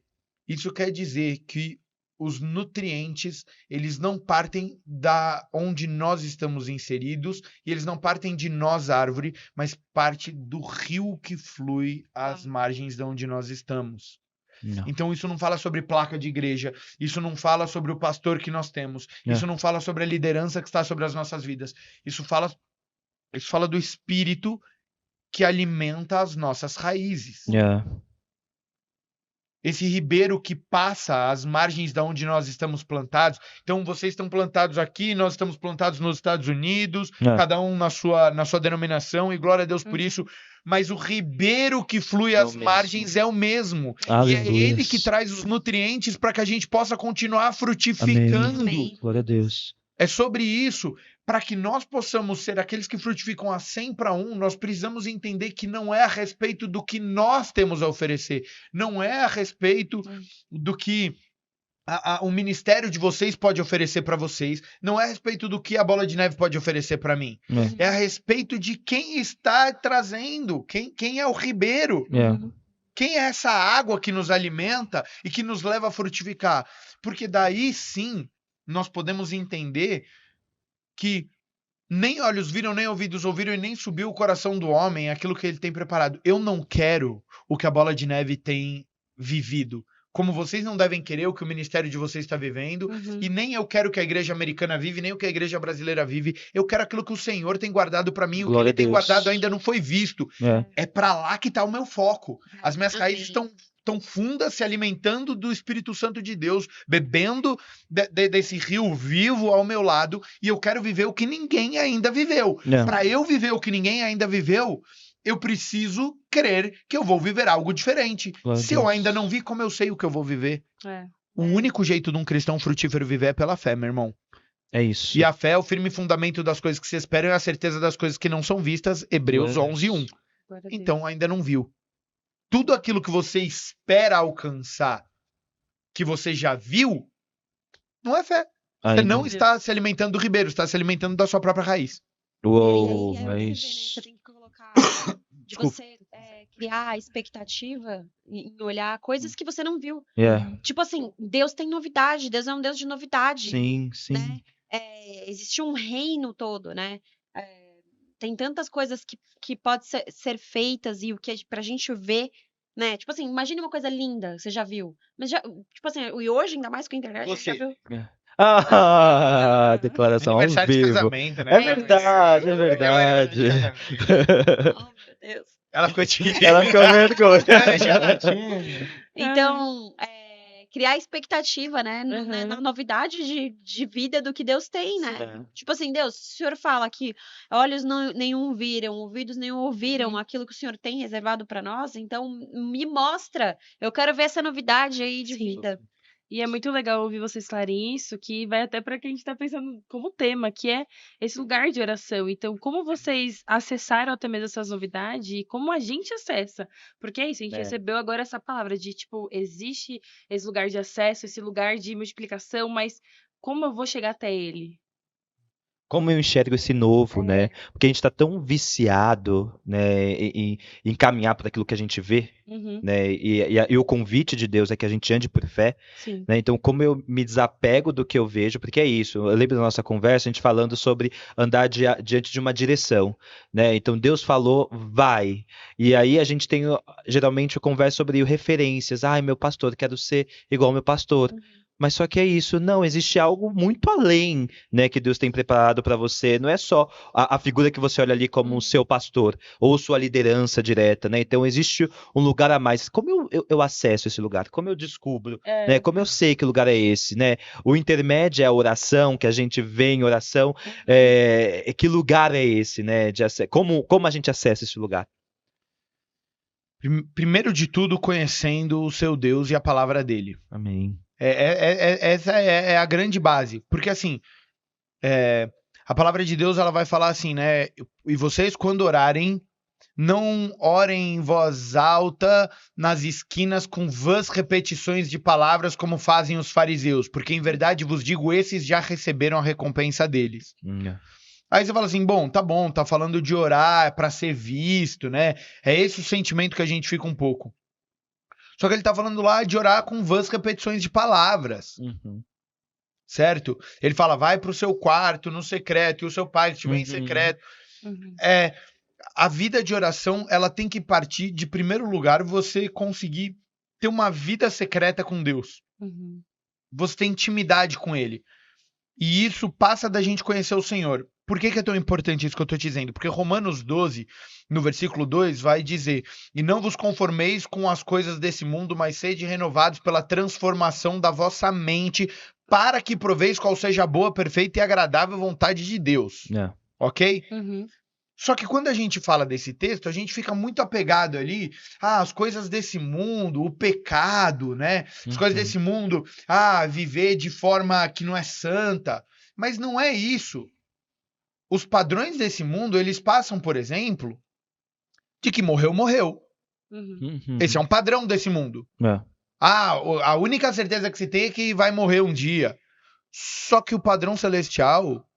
Isso quer dizer que os nutrientes, eles não partem da onde nós estamos inseridos, e eles não partem de nós, árvore, mas parte do rio que flui às margens de onde nós estamos.
Não.
Então isso não fala sobre placa de igreja, isso não fala sobre o pastor que nós temos, isso não fala sobre a liderança que está sobre as nossas vidas. Isso fala do Espírito que alimenta as nossas raízes.
É.
Esse ribeiro que passa às margens de onde nós estamos plantados. Então, vocês estão plantados aqui, nós estamos plantados nos Estados Unidos, cada um na sua denominação, e glória a Deus por isso. Mas o ribeiro que flui às margens é o mesmo.
Aleluia.
E é ele que traz os nutrientes para que a gente possa continuar frutificando.
Amém.
Glória a Deus.
É sobre isso. Para que nós possamos ser aqueles que frutificam a 100 para 1, nós precisamos entender que não é a respeito do que nós temos a oferecer. Não é a respeito do que o ministério de vocês pode oferecer para vocês. Não é a respeito do que a Bola de Neve pode oferecer para mim. É a respeito de quem está trazendo. Quem é o ribeiro. Quem é essa água que nos alimenta e que nos leva a frutificar. Porque daí sim nós podemos entender que nem olhos viram, nem ouvidos ouviram e nem subiu o coração do homem aquilo que ele tem preparado. Eu não quero o que a Bola de Neve tem vivido. Como vocês não devem querer o que o ministério de vocês está vivendo, e nem eu quero que a igreja americana vive, nem o que a igreja brasileira vive. Eu quero aquilo que o Senhor tem guardado para mim. O que ele tem guardado ainda não foi visto. É para lá que está o meu foco. As minhas raízes estão fundas, se alimentando do Espírito Santo de Deus, bebendo desse rio vivo ao meu lado, e eu quero viver o que ninguém ainda viveu. Para eu viver o que ninguém ainda viveu, eu preciso crer que eu vou viver algo diferente. Se eu ainda não vi, como eu sei o que eu vou viver? O único jeito de um cristão frutífero viver é pela fé, meu irmão.
É isso.
E a fé é o firme fundamento das coisas que se esperam e a certeza das coisas que não são vistas. Hebreus 11:1. Então ainda não viu. Tudo aquilo que você espera alcançar, que você já viu, não é fé. Você não está se alimentando do ribeiro, está se alimentando da sua própria raiz.
Uou,
é
é
isso.
isso.
Você tem que colocar, de você criar a expectativa em olhar coisas que você não viu. Tipo assim, Deus tem novidade, Deus é um Deus de novidade.
Sim, sim.
Né? Existe um reino todo, né? Tem tantas coisas que podem ser feitas e o que pra gente ver, né? Tipo assim, imagine uma coisa linda, você já viu. Mas já, tipo assim, e hoje, ainda mais com a internet, você já viu.
Declaração ao
Aniversário de
vivo.
casamento, né?
É verdade, é verdade.
Oh, meu Deus.
Ela ficou tímida.
Ela ficou vergonha.
Então, criar expectativa, né? Na novidade de vida do que Deus tem, né? Tipo assim, Deus, o Senhor fala que olhos nenhum viram, ouvidos nenhum ouviram aquilo que o Senhor tem reservado para nós, então me mostra. Eu quero ver essa novidade aí de vida.
E é muito legal ouvir vocês falarem isso, que vai até para quem a gente está pensando como tema, que é esse lugar de oração. Então, como vocês acessaram até mesmo essas novidades e como a gente acessa? Porque é isso, a gente recebeu agora essa palavra de, tipo, existe esse lugar de acesso, esse lugar de multiplicação, mas como eu vou chegar até ele?
Como eu enxergo esse novo, né? Porque a gente está tão viciado, né, em caminhar para aquilo que a gente vê, né? E o convite de Deus é que a gente ande por fé, né? Então, como eu me desapego do que eu vejo, porque é isso. Eu lembro da nossa conversa, a gente falando sobre andar diante de uma direção, né? Então, Deus falou, vai. E aí a gente tem, geralmente, conversa sobre referências. Ai, meu pastor, quero ser igual ao meu pastor. Mas só que é isso, não, existe algo muito além, né, que Deus tem preparado para você. Não é só a figura que você olha ali como o seu pastor ou sua liderança direta, né? Então existe um lugar a mais. Como eu acesso esse lugar? Como eu descubro, né? Como eu sei que lugar é esse, né? O intermédio é a oração, que a gente vê em oração. Que lugar é esse, né? Como a gente acessa esse lugar?
Primeiro de tudo, conhecendo o seu Deus e a palavra dele.
Amém.
Essa é a grande base. Porque assim, a palavra de Deus ela vai falar assim, né? E vocês, quando orarem, não orem em voz alta nas esquinas com vãs repetições de palavras como fazem os fariseus, porque em verdade vos digo, esses já receberam a recompensa deles. Aí você fala assim, bom, tá falando de orar para ser visto, né? É esse o sentimento que a gente fica um pouco. Só que ele tá falando lá de orar com vãs repetições de palavras. Certo? Ele fala, vai pro seu quarto, no secreto, e o seu pai que estiver em secreto. A vida de oração, ela tem que partir de, primeiro lugar, você conseguir ter uma vida secreta com Deus. Você tem intimidade com ele. E isso passa da gente conhecer o Senhor. Por que é tão importante isso que eu tô te dizendo? Porque Romanos 12, no versículo 2, vai dizer: e não vos conformeis com as coisas desse mundo, mas sede renovados pela transformação da vossa mente, para que proveis qual seja a boa, perfeita e agradável vontade de Deus. Ok? Só que quando a gente fala desse texto, a gente fica muito apegado ali às coisas desse mundo, o pecado, né? As coisas desse mundo, viver de forma que não é santa. Mas não é isso. Os padrões desse mundo, eles passam, por exemplo, de que morreu, morreu. Esse é um padrão desse mundo. A única certeza que se tem é que vai morrer um dia. Só que o padrão celestial,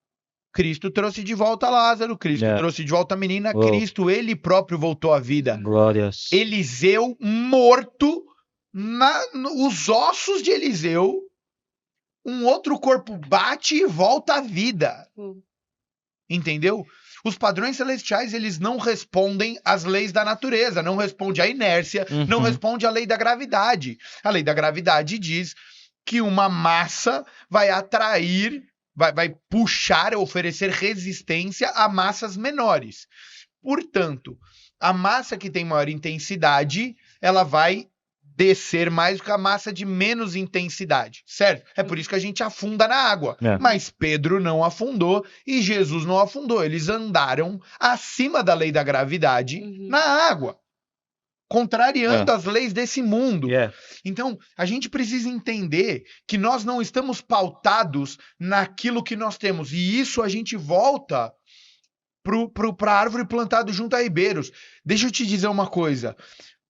Cristo trouxe de volta Lázaro, Cristo trouxe de volta a menina, Cristo, ele próprio voltou à vida.
Glórias.
Eliseu morto, os ossos de Eliseu, um outro corpo bate e volta à vida. Entendeu? Os padrões celestiais, eles não respondem às leis da natureza, não responde à inércia, não responde à lei da gravidade. A lei da gravidade diz que uma massa vai atrair, vai puxar, oferecer resistência a massas menores. Portanto, a massa que tem maior intensidade, ela vai descer mais do que a massa de menos intensidade, certo? É por isso que a gente afunda na água. Mas Pedro não afundou e Jesus não afundou. Eles andaram acima da lei da gravidade na água, contrariando as leis desse mundo. Então, a gente precisa entender que nós não estamos pautados naquilo que nós temos. E isso a gente volta para a árvore plantada junto a ribeiros. Deixa eu te dizer uma coisa.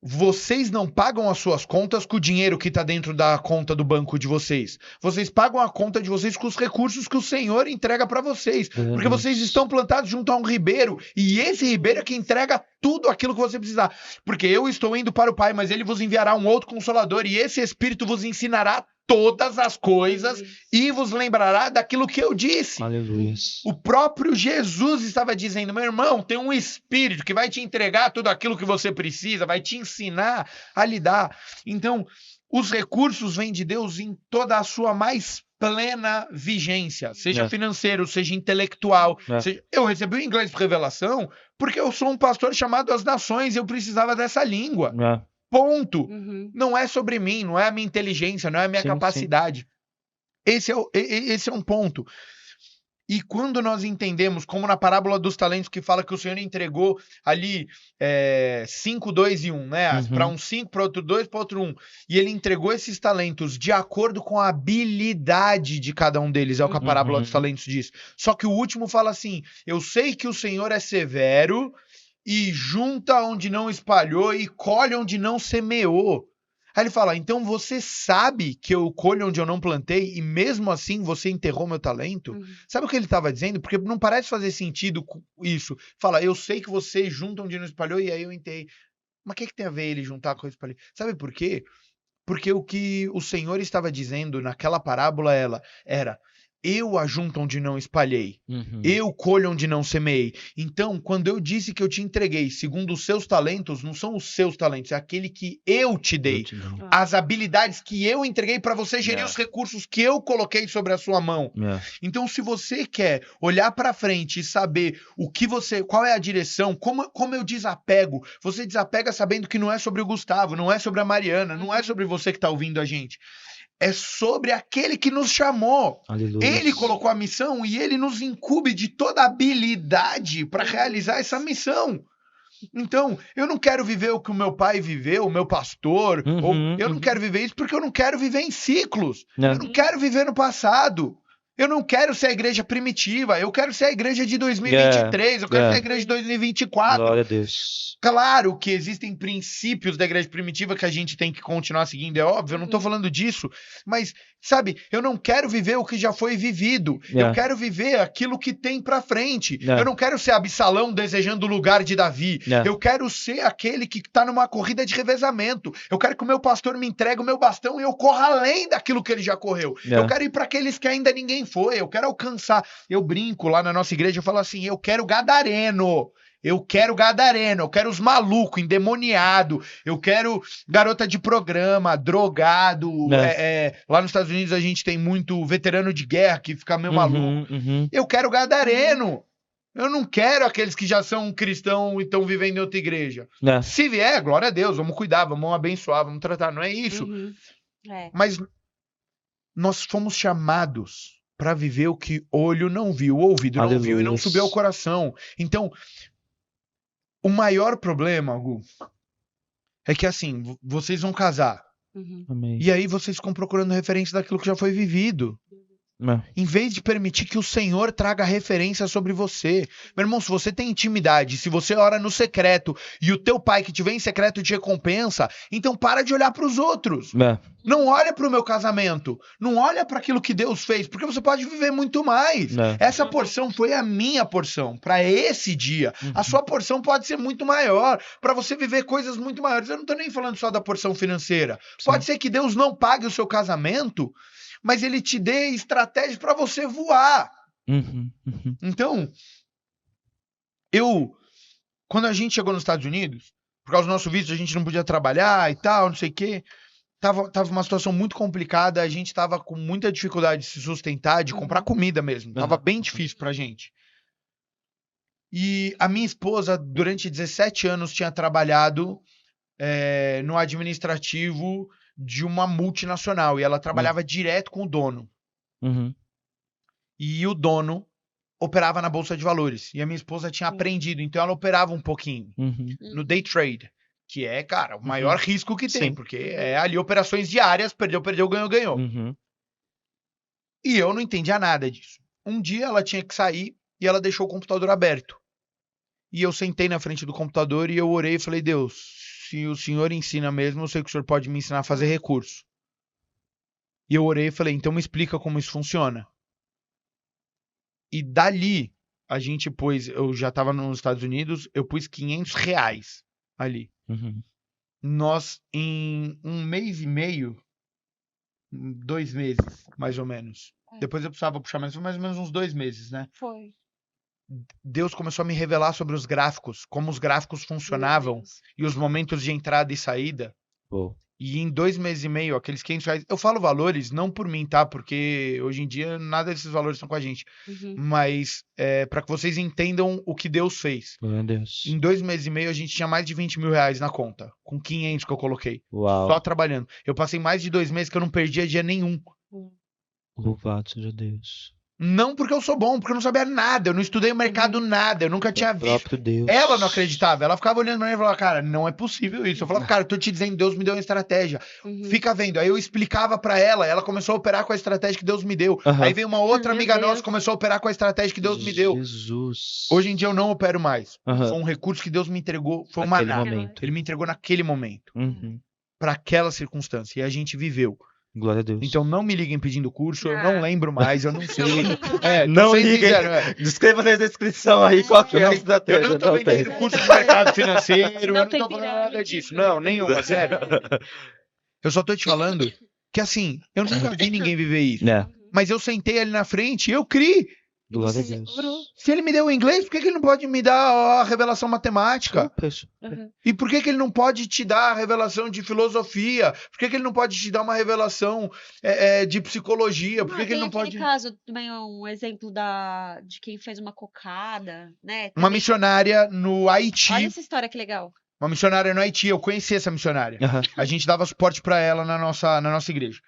Vocês não pagam as suas contas com o dinheiro que está dentro da conta do banco de vocês. Vocês pagam a conta de vocês com os recursos que o Senhor entrega para vocês. Porque vocês estão plantados junto a um ribeiro. E esse ribeiro é que entrega tudo aquilo que você precisar. Porque eu estou indo para o Pai, mas ele vos enviará um outro Consolador. E esse Espírito vos ensinará todas as coisas e vos lembrará daquilo que eu disse.
Aleluia.
O próprio Jesus estava dizendo, meu irmão, tem um Espírito que vai te entregar tudo aquilo que você precisa, vai te ensinar a lidar. Então, os recursos vêm de Deus em toda a sua mais plena vigência, seja financeiro, seja intelectual. Eu recebi o inglês por revelação porque eu sou um pastor chamado às nações e eu precisava dessa língua. Ponto. Não é sobre mim, não é a minha inteligência, não é a minha capacidade. Esse é um ponto. E quando nós entendemos, como na parábola dos talentos, que fala que o Senhor entregou ali 5, 2 e 1, né? Para um 5, para outro 2, para outro 1. E ele entregou esses talentos de acordo com a habilidade de cada um deles, é o que a parábola dos talentos diz. Só que o último fala assim, eu sei que o Senhor é severo e junta onde não espalhou e colhe onde não semeou. Aí ele fala, então você sabe que eu colho onde eu não plantei e mesmo assim você enterrou meu talento? Sabe o que ele estava dizendo? Porque não parece fazer sentido isso. Fala, eu sei que você junta onde não espalhou e aí eu enterrei. Mas o que tem a ver ele juntar com espalhou? Sabe por quê? Porque o que o Senhor estava dizendo naquela parábola era, Eu ajunto onde não espalhei.
Uhum.
Eu colho onde não semeei. Então, quando eu disse que eu te entreguei segundo os seus talentos, não são os seus talentos, é aquele que eu te dei. As habilidades que eu entreguei para você gerir os recursos que eu coloquei sobre a sua mão. Então, se você quer olhar para frente e saber qual é a direção, como eu desapego, você desapega sabendo que não é sobre o Gustavo, não é sobre a Mariana, não é sobre você que está ouvindo a gente. É sobre aquele que nos chamou.
Aleluia.
Ele colocou a missão e ele nos incumbe de toda habilidade para realizar essa missão. Então, eu não quero viver o que o meu pai viveu, o meu pastor. Eu não quero viver isso porque eu não quero viver em ciclos. Eu não quero viver no passado. Eu não quero ser a igreja primitiva. Eu quero ser a igreja de 2023. Eu quero ser a igreja de 2024.
Glória a Deus.
Claro que existem princípios da igreja primitiva que a gente tem que continuar seguindo, é óbvio, eu não tô falando disso, mas, sabe, eu não quero viver o que já foi vivido, eu quero viver aquilo que tem pra frente, eu não quero ser Absalão desejando o lugar de Davi, eu quero ser aquele que tá numa corrida de revezamento, eu quero que o meu pastor me entregue o meu bastão e eu corra além daquilo que ele já correu, eu quero ir pra aqueles que ainda ninguém foi, eu quero alcançar, eu brinco lá na nossa igreja, eu falo assim, eu quero gadareno, eu quero os malucos, endemoniado, eu quero garota de programa, drogado. Lá nos Estados Unidos a gente tem muito veterano de guerra que fica meio maluco. Eu quero gadareno. Eu não quero aqueles que já são cristãos e estão vivendo em outra igreja. Se vier, glória a Deus, vamos cuidar, vamos abençoar, vamos tratar. Não é isso. Mas nós fomos chamados para viver o que olho não viu, ouvido não viu e não subiu ao coração. Então, o maior problema, Gu, é que assim, vocês vão casar. E aí vocês ficam procurando referência daquilo que já foi vivido. Em vez de permitir que o Senhor traga referência sobre você. Meu irmão, se você tem intimidade, se você ora no secreto e o teu pai que te vê em secreto te recompensa, então para de olhar para os outros. Não olha para o meu casamento. Não olha para aquilo que Deus fez, porque você pode viver muito mais. Essa porção foi a minha porção para esse dia. A sua porção pode ser muito maior, para você viver coisas muito maiores. Eu não estou nem falando só da porção financeira. Pode ser que Deus não pague o seu casamento, mas ele te dê estratégia para você voar. Então, quando a gente chegou nos Estados Unidos, por causa do nosso visto, a gente não podia trabalhar e tal, não sei o quê. Tava uma situação muito complicada, a gente tava com muita dificuldade de se sustentar, de comprar comida mesmo. Tava bem difícil pra gente. E a minha esposa, durante 17 anos, tinha trabalhado no administrativo de uma multinacional, e ela trabalhava direto com o dono. E o dono operava na Bolsa de Valores, e a minha esposa tinha aprendido, então ela operava um pouquinho no day trade, que é, cara, o maior risco que tem, porque é ali operações diárias, perdeu, ganhou. E eu não entendia nada disso. Um dia ela tinha que sair e ela deixou o computador aberto. E eu sentei na frente do computador e eu orei e falei, Deus, se o Senhor ensina mesmo, eu sei que o Senhor pode me ensinar a fazer recurso. E eu orei e falei, então me explica como isso funciona. E dali, eu já estava nos Estados Unidos, eu pus R$500 ali. Nós, em 1 mês e meio, 2 meses, mais ou menos. Depois eu precisava puxar mais ou menos uns 2 meses, né?
Foi.
Deus começou a me revelar sobre os gráficos, como os gráficos funcionavam e os momentos de entrada e saída. E em 2 meses e meio, aqueles R$500, eu falo valores não por mim, tá? Porque hoje em dia nada desses valores estão com a gente. Mas para que vocês entendam o que Deus fez.
Meu Deus.
Em 2 meses e meio a gente tinha mais de R$20 mil na conta, com 500 que eu coloquei.
Uau.
Só trabalhando. Eu passei mais de 2 meses que eu não perdia dia nenhum.
Louvado seja Deus.
Não porque eu sou bom, porque eu não sabia nada, eu não estudei o mercado nada, eu nunca tinha visto.
Deus.
Ela não acreditava, ela ficava olhando pra mim e falava, cara, não é possível isso. Eu falava, cara, eu tô te dizendo, Deus me deu uma estratégia. Fica vendo. Aí eu explicava pra ela, ela começou a operar com a estratégia que Deus me deu. Aí veio uma outra amiga nossa, começou a operar com a estratégia que Deus me deu.
Jesus.
Hoje em dia eu não opero mais. Foi um recurso que Deus me entregou, foi um maná. Ele me entregou naquele momento. Pra aquela circunstância. E a gente viveu.
Glória a Deus.
Então não me liguem pedindo curso, eu não lembro mais, eu não sei.
Não liguem. Descreva na descrição aí qual que é a estratégia.
Eu não tô vendendo curso de mercado financeiro, eu não tô falando nada disso. Não, nenhuma, sério. Eu só tô te falando que assim, eu nunca vi ninguém viver isso. Mas eu sentei ali na frente e eu criei.
Glória a
Você
Deus.
orou.
Se ele me deu o inglês, por que ele não pode me dar a revelação matemática?
Poxa.
Uhum.
E por que ele não pode te dar a revelação de filosofia? Por que ele não pode te dar uma revelação de psicologia? Por que ele
tem
não
aquele
pode...
caso também, um exemplo de quem fez uma cocada, né?
Uma
Também.
missionária no Haiti.
Olha essa história que legal.
Uma missionária no Haiti. Eu conheci essa missionária.
Aham.
A gente dava suporte pra ela na nossa igreja.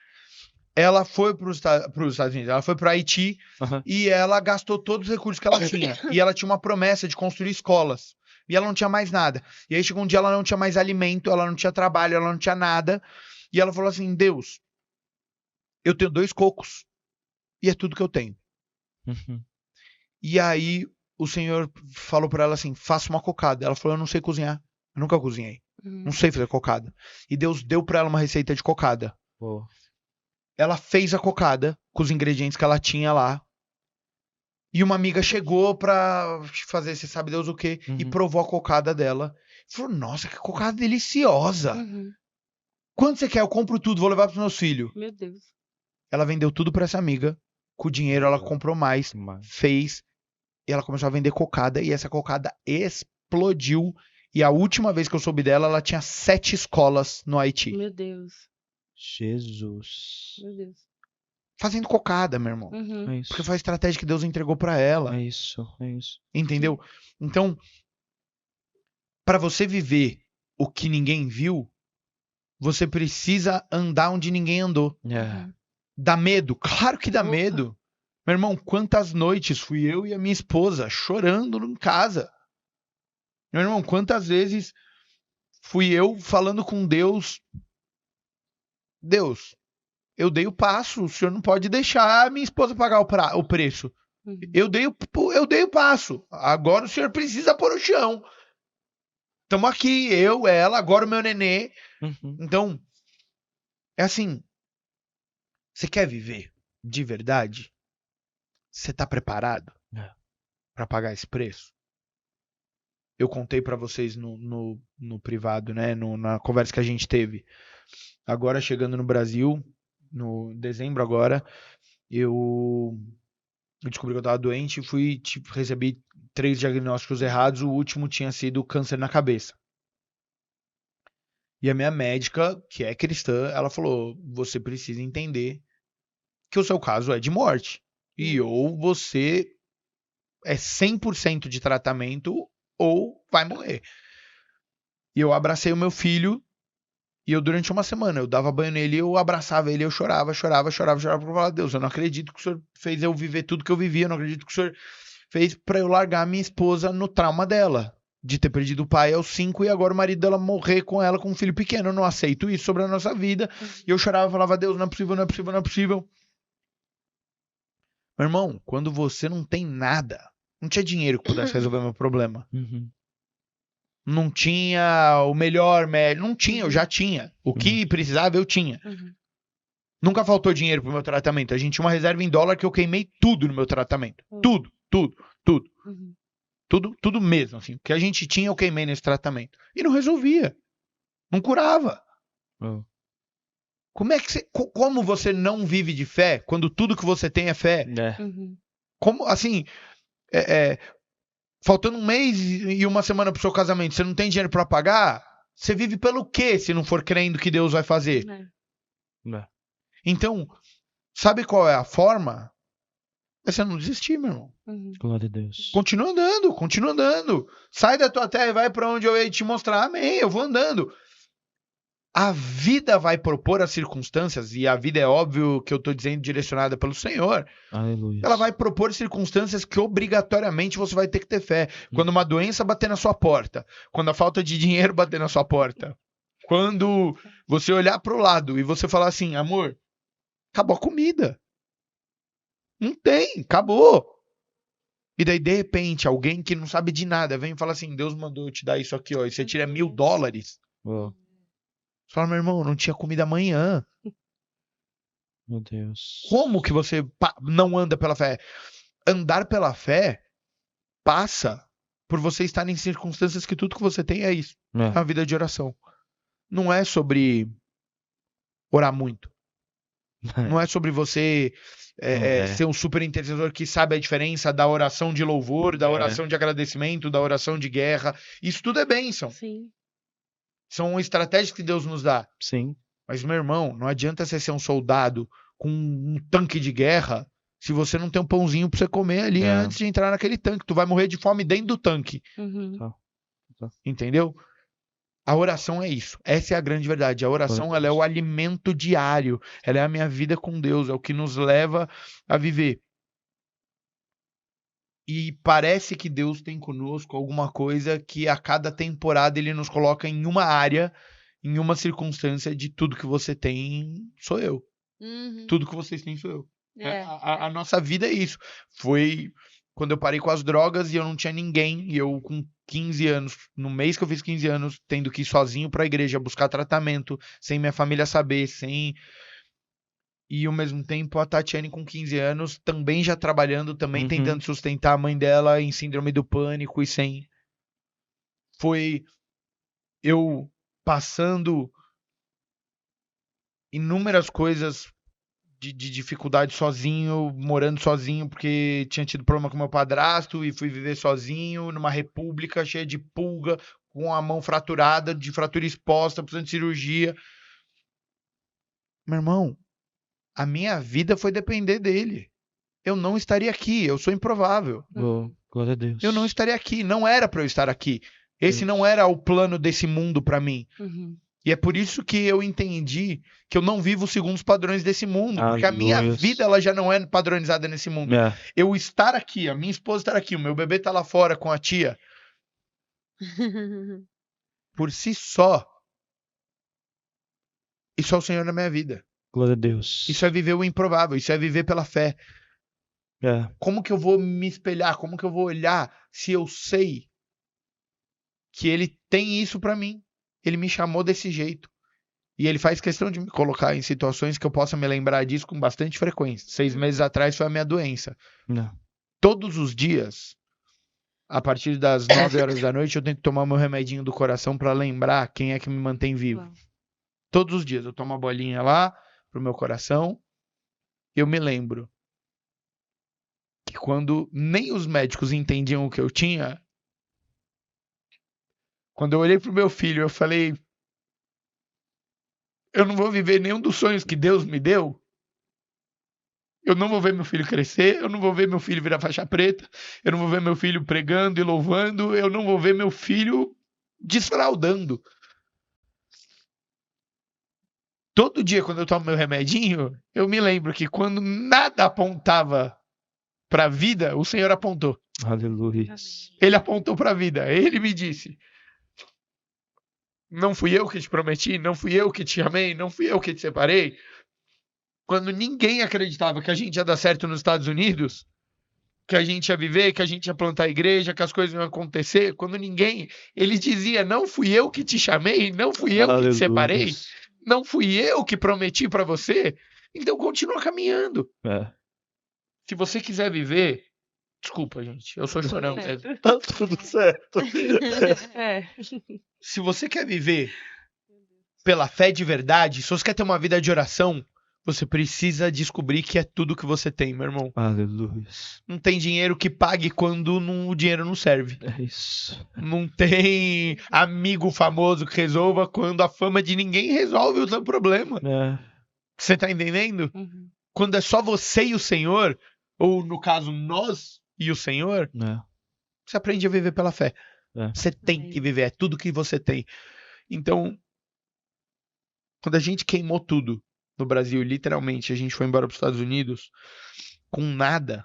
Ela foi pros Estados Unidos, ela foi pro Haiti
Aham.
e ela gastou todos os recursos que ela tinha. E ela tinha uma promessa de construir escolas. E ela não tinha mais nada. E aí chegou um dia, ela não tinha mais alimento, ela não tinha trabalho, ela não tinha nada. E ela falou assim, Deus, eu tenho 2 cocos. E é tudo que eu tenho.
Uhum.
E aí o Senhor falou pra ela assim, faça uma cocada. Ela falou, eu não sei cozinhar. Eu nunca cozinhei. Não sei fazer cocada. E Deus deu pra ela uma receita de cocada.
Pô.
Ela fez a cocada com os ingredientes que ela tinha lá. E uma amiga chegou pra fazer, você sabe Deus o quê? E
Uhum.
provou a cocada dela. Falou, nossa, que cocada deliciosa.
Uhum.
Quanto você quer? Eu compro tudo, vou levar pros meus filhos.
Meu Deus.
Ela vendeu tudo pra essa amiga. Com o dinheiro ela comprou mais,
Mas-
fez. E ela começou a vender cocada. E essa cocada explodiu. E a última vez que eu soube dela, ela tinha 7 escolas no Haiti.
Meu Deus.
Jesus.
Meu Deus.
Fazendo cocada, meu irmão.
Uhum.
É isso.
Porque foi a estratégia que Deus entregou pra ela.
É isso. É isso.
Entendeu? Então, para você viver o que ninguém viu, você precisa andar onde ninguém andou.
É.
Dá medo? Claro que dá
Opa.
medo. Meu irmão, quantas noites fui eu e a minha esposa chorando em casa? Meu irmão, quantas vezes fui eu falando com Deus, Deus, eu dei o passo, o senhor não pode deixar a minha esposa pagar o preço.
Uhum.
Eu dei o passo. Agora o senhor precisa pôr o chão. Estamos aqui, eu, ela, agora o meu nenê.
Uhum.
Então, é assim. Você quer viver de verdade? Você tá preparado para pagar esse preço? Eu contei para vocês no privado, né? Na conversa que a gente teve. Agora, chegando no Brasil, no dezembro agora, eu descobri que eu tava doente e recebi 3 diagnósticos errados. O último tinha sido câncer na cabeça. E a minha médica, que é cristã, ela falou, você precisa entender que o seu caso é de morte. E ou você é 100% de tratamento ou vai morrer. E eu abracei o meu filho e eu durante uma semana, eu dava banho nele, eu abraçava ele, eu chorava, porque eu falava, Deus, eu não acredito que o senhor fez eu viver tudo que eu vivia, eu não acredito que o senhor fez pra eu largar minha esposa no trauma dela, de ter perdido o pai aos 5 e agora o marido dela morrer com ela com um filho pequeno. Eu não aceito isso sobre a nossa vida. E eu chorava e falava, Deus, não é possível, não é possível, não é possível. Meu irmão, quando você não tem nada, não tinha dinheiro que pudesse resolver meu problema.
Uhum.
Não tinha o melhor médico, não tinha, eu já tinha. O que precisava, eu tinha.
Uhum.
Nunca faltou dinheiro pro meu tratamento. A gente tinha uma reserva em dólar que eu queimei tudo no meu tratamento. Tudo.
Uhum.
Tudo mesmo, assim. O que a gente tinha, eu queimei nesse tratamento. E não resolvia. Não curava.
Oh.
Como você não vive de fé quando tudo que você tem é fé?
É.
Uhum.
Como, assim, faltando um mês e uma semana pro seu casamento, você não tem dinheiro pra pagar? Você vive pelo quê se não for crendo que Deus vai fazer?
É.
Então, sabe qual é a forma? É você não desistir, meu irmão.
Uhum.
Glória a Deus.
Continua andando. Sai da tua terra e vai pra onde eu ia te mostrar. Amém, eu vou andando. A vida vai propor as circunstâncias, e a vida é óbvio que eu tô dizendo direcionada pelo Senhor.
Aleluia.
Ela vai propor circunstâncias que obrigatoriamente você vai ter que ter fé. Quando uma doença bater na sua porta, quando a falta de dinheiro bater na sua porta, quando você olhar pro lado e você falar assim, amor, acabou a comida. Não tem, acabou. E daí, de repente, alguém que não sabe de nada vem e fala assim, Deus mandou eu te dar isso aqui, ó, e você tira $1.000.
Oh,
Você fala, meu irmão, não tinha comida amanhã.
meu Deus.
Como que você não anda pela fé? Andar pela fé passa por você estar em circunstâncias que tudo que você tem é isso. É uma vida de oração. Não é sobre orar muito. Não é sobre você
É.
ser um super intercessor que sabe a diferença da oração de louvor, da oração de agradecimento, da oração de guerra. Isso tudo é bênção.
Sim.
São estratégias que Deus nos dá.
Sim.
Mas, meu irmão, não adianta você ser um soldado com um tanque de guerra se você não tem um pãozinho pra você comer ali antes de entrar naquele tanque. Tu vai morrer de fome dentro do tanque.
Uhum.
Entendeu? A oração é isso. Essa é a grande verdade. A oração, ela é o alimento diário. Ela é a minha vida com Deus. É o que nos leva a viver. E parece que Deus tem conosco alguma coisa que a cada temporada ele nos coloca em uma área, em uma circunstância de tudo que você tem, sou eu.
Uhum.
Tudo que vocês têm, sou eu.
É.
A nossa vida é isso. Foi quando eu parei com as drogas e eu não tinha ninguém. E eu com 15 anos, no mês que eu fiz 15 anos, tendo que ir sozinho pra igreja buscar tratamento, sem minha família saber, sem... E ao mesmo tempo a Tatiane com 15 anos, também já trabalhando, também tentando sustentar a mãe dela em síndrome do pânico e sem... Foi eu passando inúmeras coisas de dificuldade sozinho, morando sozinho, porque tinha tido problema com meu padrasto e fui viver sozinho numa república cheia de pulga, com a mão fraturada, de fratura exposta, precisando de cirurgia. Meu irmão, a minha vida foi depender dele. Eu não estaria aqui, eu sou improvável.
Glória a Deus.
Eu não estaria aqui, não era para eu estar aqui. Esse não era o plano desse mundo para mim.
Uhum.
E é por isso que eu entendi que eu não vivo segundo os padrões desse mundo. Porque a minha
Aleluia.
vida ela já não é padronizada nesse mundo.
É.
Eu estar aqui, a minha esposa estar aqui, o meu bebê tá lá fora com a tia, por si só, isso é o Senhor na minha vida.
Glória a Deus.
Isso é viver o improvável, isso é viver pela fé.
É.
Como que eu vou me espelhar? Como que eu vou olhar se eu sei que ele tem isso pra mim? Ele me chamou desse jeito. E ele faz questão de me colocar em situações que eu possa me lembrar disso com bastante frequência. 6 meses atrás foi a minha doença.
Não.
Todos os dias, a partir das 9 horas da noite, eu tenho que tomar meu remedinho do coração pra lembrar quem é que me mantém vivo.
Uau.
Todos os dias eu tomo uma bolinha lá pro meu coração. Eu me lembro que quando nem os médicos entendiam o que eu tinha, quando eu olhei pro meu filho, eu falei: eu não vou viver nenhum dos sonhos que Deus me deu. Eu não vou ver meu filho crescer, eu não vou ver meu filho virar faixa preta, eu não vou ver meu filho pregando e louvando, eu não vou ver meu filho desfraudando. Todo dia, quando eu tomo meu remedinho, eu me lembro que quando nada apontava para a vida, o Senhor apontou.
Aleluia.
Ele apontou para a vida. Ele me disse: não fui eu que te prometi, não fui eu que te amei, não fui eu que te separei. Quando ninguém acreditava que a gente ia dar certo nos Estados Unidos, que a gente ia viver, que a gente ia plantar igreja, que as coisas iam acontecer, quando ninguém... Ele dizia: não fui eu que te chamei, não fui eu que te separei, não fui eu que prometi para você, então continua caminhando.
É.
Se você quiser viver... Desculpa, gente, eu sou chorão mesmo.
Tá tudo certo.
É.
Se você quer viver pela fé de verdade, se você quer ter uma vida de oração, você precisa descobrir que é tudo que você tem, meu irmão.
Aleluia.
Não tem dinheiro que pague quando o dinheiro não serve.
É isso.
Não tem amigo famoso que resolva quando a fama de ninguém resolve o seu problema.
É.
Você tá entendendo?
Uhum.
Quando é só você e o Senhor, ou no caso nós e o Senhor,
É.
você aprende a viver pela fé.
É.
Você tem que viver, é tudo que você tem. Então, quando a gente queimou tudo no Brasil, literalmente, a gente foi embora para os Estados Unidos com nada,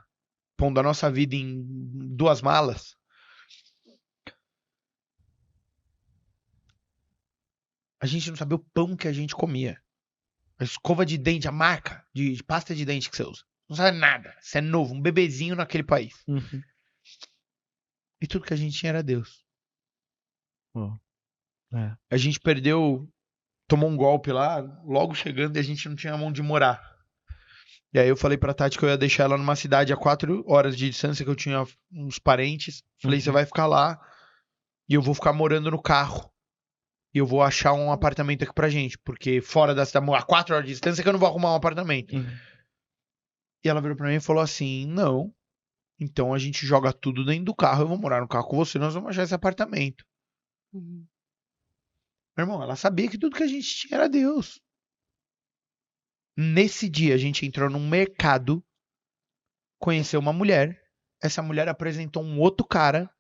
pondo a nossa vida em 2 malas. A gente não sabia o pão que a gente comia. A escova de dente, a marca de pasta de dente que você usa. Não sabe nada. Você é novo, um bebezinho naquele país.
Uhum.
E tudo que a gente tinha era Deus.
É.
A gente perdeu, tomou um golpe lá, logo chegando, e a gente não tinha onde morar. E aí eu falei pra Tati que eu ia deixar ela numa cidade a 4 horas de distância, que eu tinha uns parentes. Falei: você vai ficar lá e eu vou ficar morando no carro. e eu vou achar um apartamento aqui pra gente, porque fora da cidade, a 4 horas de distância, que eu não vou arrumar um apartamento. E ela virou pra mim e falou assim, não, então a gente joga tudo dentro do carro, eu vou morar no carro com você, nós vamos achar esse apartamento.
Uhum.
Meu irmão, ela sabia que tudo que a gente tinha era Deus. Nesse dia, a gente entrou num mercado, conheceu uma mulher, essa mulher apresentou um outro cara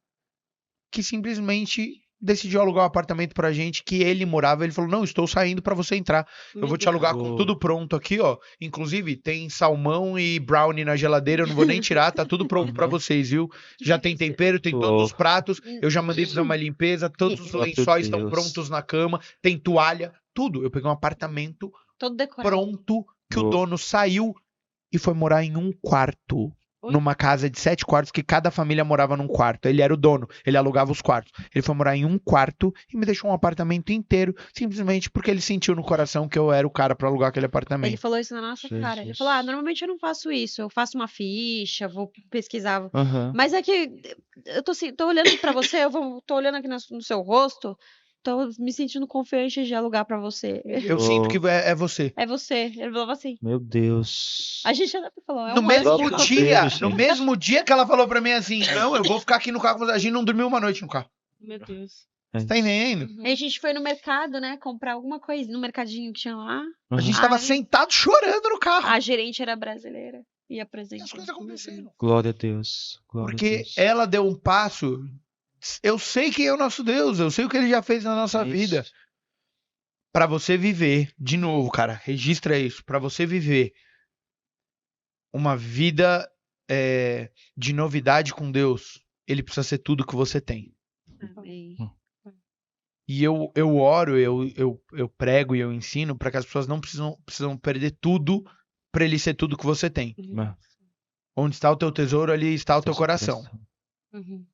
que simplesmente decidiu alugar um apartamento pra gente, que ele morava, ele falou, não, estou saindo pra você entrar, eu vou te alugar com
Deus.
tudo pronto aqui, ó, inclusive tem salmão e brownie na geladeira, eu não vou nem tirar, tá tudo pronto pra vocês, viu? Já tem tempero, tem todos os pratos, eu já mandei fazer uma limpeza, todos os
Glória a
lençóis estão
Deus.
prontos na cama, tem toalha, tudo. Eu peguei um apartamento
Todo decorado.
pronto, que o
Boa.
dono saiu e foi morar em um quarto.
Oi?
Numa casa de 7 quartos, que cada família morava num quarto. Ele era o dono, ele alugava os quartos. Ele foi morar em um quarto e me deixou um apartamento inteiro, simplesmente porque ele sentiu no coração que eu era o cara pra alugar aquele
Ele
apartamento.
falou isso na nossa cara. Ele
Jesus.
falou: normalmente eu não faço isso. Eu faço uma ficha, vou pesquisar.
Aham.
Mas é que eu tô olhando pra você, tô olhando aqui no seu rosto, tô me sentindo confiante de alugar pra você.
Eu sinto que é você.
É você. Ele falava assim.
Meu Deus.
A gente já falou, é
No
um
mesmo
anjo.
Glória a
dia,
Deus,
no
gente.
mesmo dia que ela falou pra mim assim, não, eu vou ficar aqui no carro, a gente não dormiu uma noite no carro.
Meu Deus.
Você tá entendendo?
Aí a gente foi no mercado, né, comprar alguma coisa, no mercadinho que tinha lá.
A gente
Aham.
tava
Ai.
sentado chorando no carro.
A gerente era brasileira. E a
E as
presente.
coisas aconteceram.
Glória a Deus. Glória a
Porque
Deus.
ela deu um passo. Eu sei quem é o nosso Deus, eu sei o que ele já fez na nossa
Isso.
vida. Pra você viver, de novo, cara, registra isso. Pra você viver uma vida de novidade com Deus, ele precisa ser tudo que você tem.
Amém.
E eu oro, eu prego e eu ensino pra que as pessoas não precisam perder tudo pra ele ser tudo que você tem.
Ah,
Onde está o teu tesouro, ali está o teu
seu
coração.
Uhum.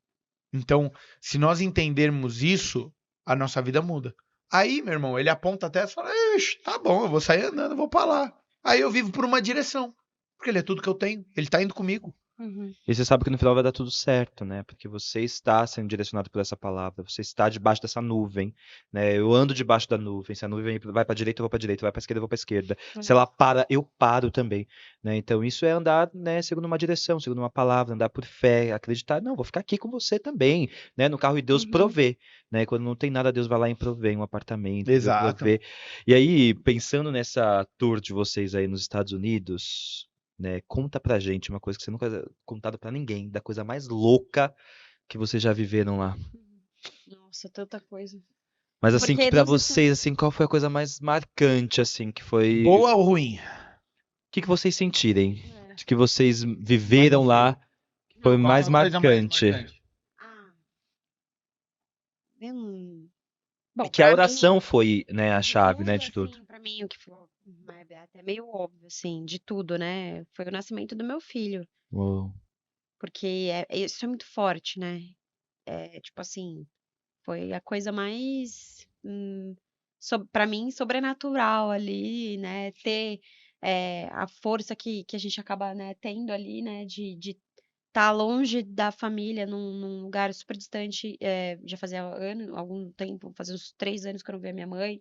Então, se nós entendermos isso, a nossa vida muda. Aí, meu irmão, ele aponta até e fala, ixi, tá bom, eu vou sair andando, eu vou pra lá. Aí eu vivo por uma direção. Porque ele é tudo que eu tenho, ele tá indo comigo.
Uhum.
E você sabe que no final vai dar tudo certo, né? Porque você está sendo direcionado por essa palavra, você está debaixo dessa nuvem, né? Eu ando debaixo da nuvem, se a nuvem vai para direita, eu vou para direita, vai para esquerda, eu vou para esquerda. Se ela para, eu paro também, né? Então isso é andar, né, segundo uma direção, segundo uma palavra, andar por fé, acreditar, não, vou ficar aqui com você também, né? No carro e Deus
Uhum.
provê, né? Quando não tem nada, Deus vai lá e provê um apartamento, Deus
Exato.
provê. E aí, pensando nessa tour de vocês aí nos Estados Unidos, né? Conta pra gente uma coisa que você nunca contado pra ninguém, da coisa mais louca que vocês já viveram lá.
Nossa, tanta coisa.
Mas assim,
Porque
que pra
dos Estados-
vocês, assim, qual foi a coisa mais marcante, assim, que foi...
Boa ou ruim?
O que vocês sentirem?
É.
De que vocês viveram lá, que foi
Não,
mais
Qual a coisa
marcante.
Ah. Eu não- Bom,
Que a
pra
oração
mim,
foi, né, a chave, né, de tudo.
assim, pra mim, o que foi é até meio óbvio, assim, de tudo, né? Foi o nascimento do meu filho.
Uou.
Porque isso é muito forte, né? É, tipo assim, foi a coisa mais, pra mim, sobrenatural ali, né? Ter a força que a gente acaba, né, tendo ali, né? De estar longe da família, num lugar super distante. Já fazia algum tempo, fazia uns 3 anos que eu não via minha mãe.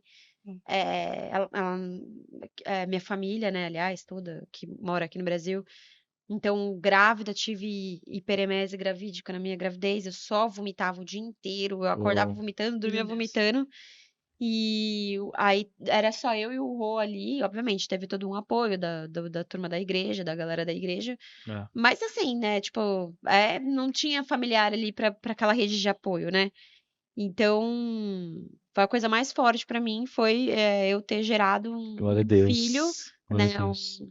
Minha família, né, aliás, toda que mora aqui no Brasil. Então, grávida, tive hiperemese gravídica na minha gravidez, eu só vomitava o dia inteiro, eu acordava
Uou.
vomitando, dormia
Meu Deus.
vomitando, e aí era só eu e o Rô ali, obviamente, teve todo um apoio da turma da igreja, da galera da igreja,
É.
mas assim, né, tipo, não tinha familiar ali pra aquela rede de apoio, né? Então, foi a coisa mais forte pra mim, foi eu ter gerado
Glória a
um
Deus.
filho,
Glória a
né,
Deus.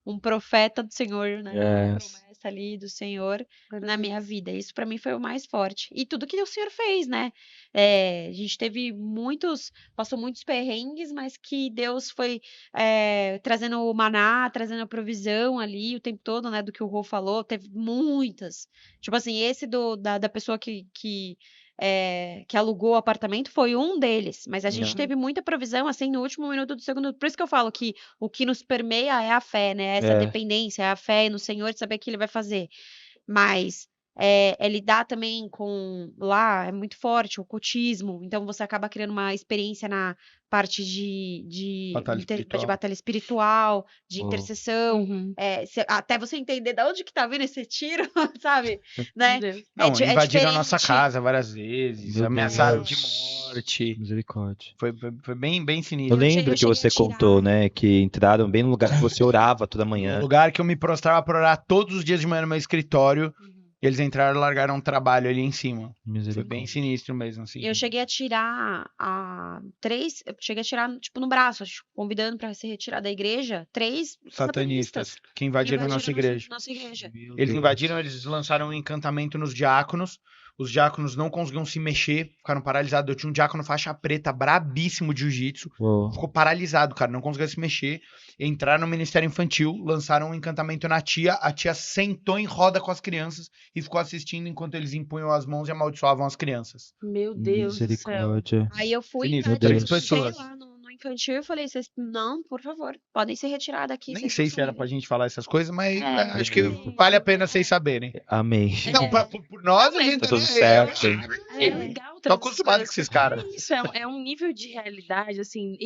um profeta do Senhor, né? Uma
Yes.
promessa ali do Senhor na minha vida. Isso pra mim foi o mais forte. E tudo que o Senhor fez, né? A gente passou muitos perrengues, mas que Deus foi trazendo o maná, trazendo a provisão ali o tempo todo, né? Do que o Rô falou, teve muitas. Tipo assim, esse da pessoa que alugou o apartamento foi um deles, mas a gente
É.
teve muita provisão, assim, no último minuto do segundo. Por isso que eu falo que o que nos permeia é a fé, né? Essa
É.
dependência, é a fé no Senhor de saber que Ele vai fazer. Mas é lidar também com, lá é muito forte o ocultismo, então você acaba criando uma experiência na parte de batalha espiritual, de intercessão,
Uhum.
até você entender de onde que tá vindo esse tiro, sabe? Né?
Meu Deus.
Não,
É
invadiram a nossa
diferente.
casa várias vezes,
Meu
ameaçaram
Deus.
de morte.
Misericórdia.
Foi bem, bem
Eu
sinistro.
lembro
eu
que
cheguei
você
a tirar.
contou, né? Que entraram bem no lugar que você orava toda
No
manhã.
lugar que eu me prostrava pra orar todos os dias de manhã no meu escritório, e eles entraram e largaram um trabalho ali em cima. Foi bem
Misericórdia.
sinistro mesmo, assim.
Eu cheguei a tirar eu cheguei a tirar, tipo, no braço, convidando pra se retirar da igreja, 3
Satanistas que invadiram a nossa igreja.
nossa igreja.
Meu
Eles
Deus.
invadiram, eles lançaram um encantamento nos diáconos. Os diáconos não conseguiam se mexer, ficaram paralisados. Eu tinha um diácono faixa preta, brabíssimo de jiu-jitsu.
Uou.
Ficou paralisado, cara, não conseguia se mexer. Entraram no Ministério Infantil, lançaram um encantamento na tia. A tia sentou em roda com as crianças e ficou assistindo enquanto eles impunham as mãos e amaldiçoavam as crianças.
Meu Deus do céu.
Misericórdia.
Aí eu fui,
Sinistro,
né,
três
denunciei
pessoas.
lá no infantil e falei, vocês, não, por favor, podem ser retirados aqui.
Nem
vocês
sei
não
se
são
era pra
livres.
gente falar essas coisas, mas
É,
acho que
mas-
vale a pena vocês saberem.
Amém.
Não, por nós a gente
Tá tudo
né,
certo.
É legal
Tô
trazer
acostumado com
essas
esses
coisas.
caras.
É isso, é um nível de realidade, assim,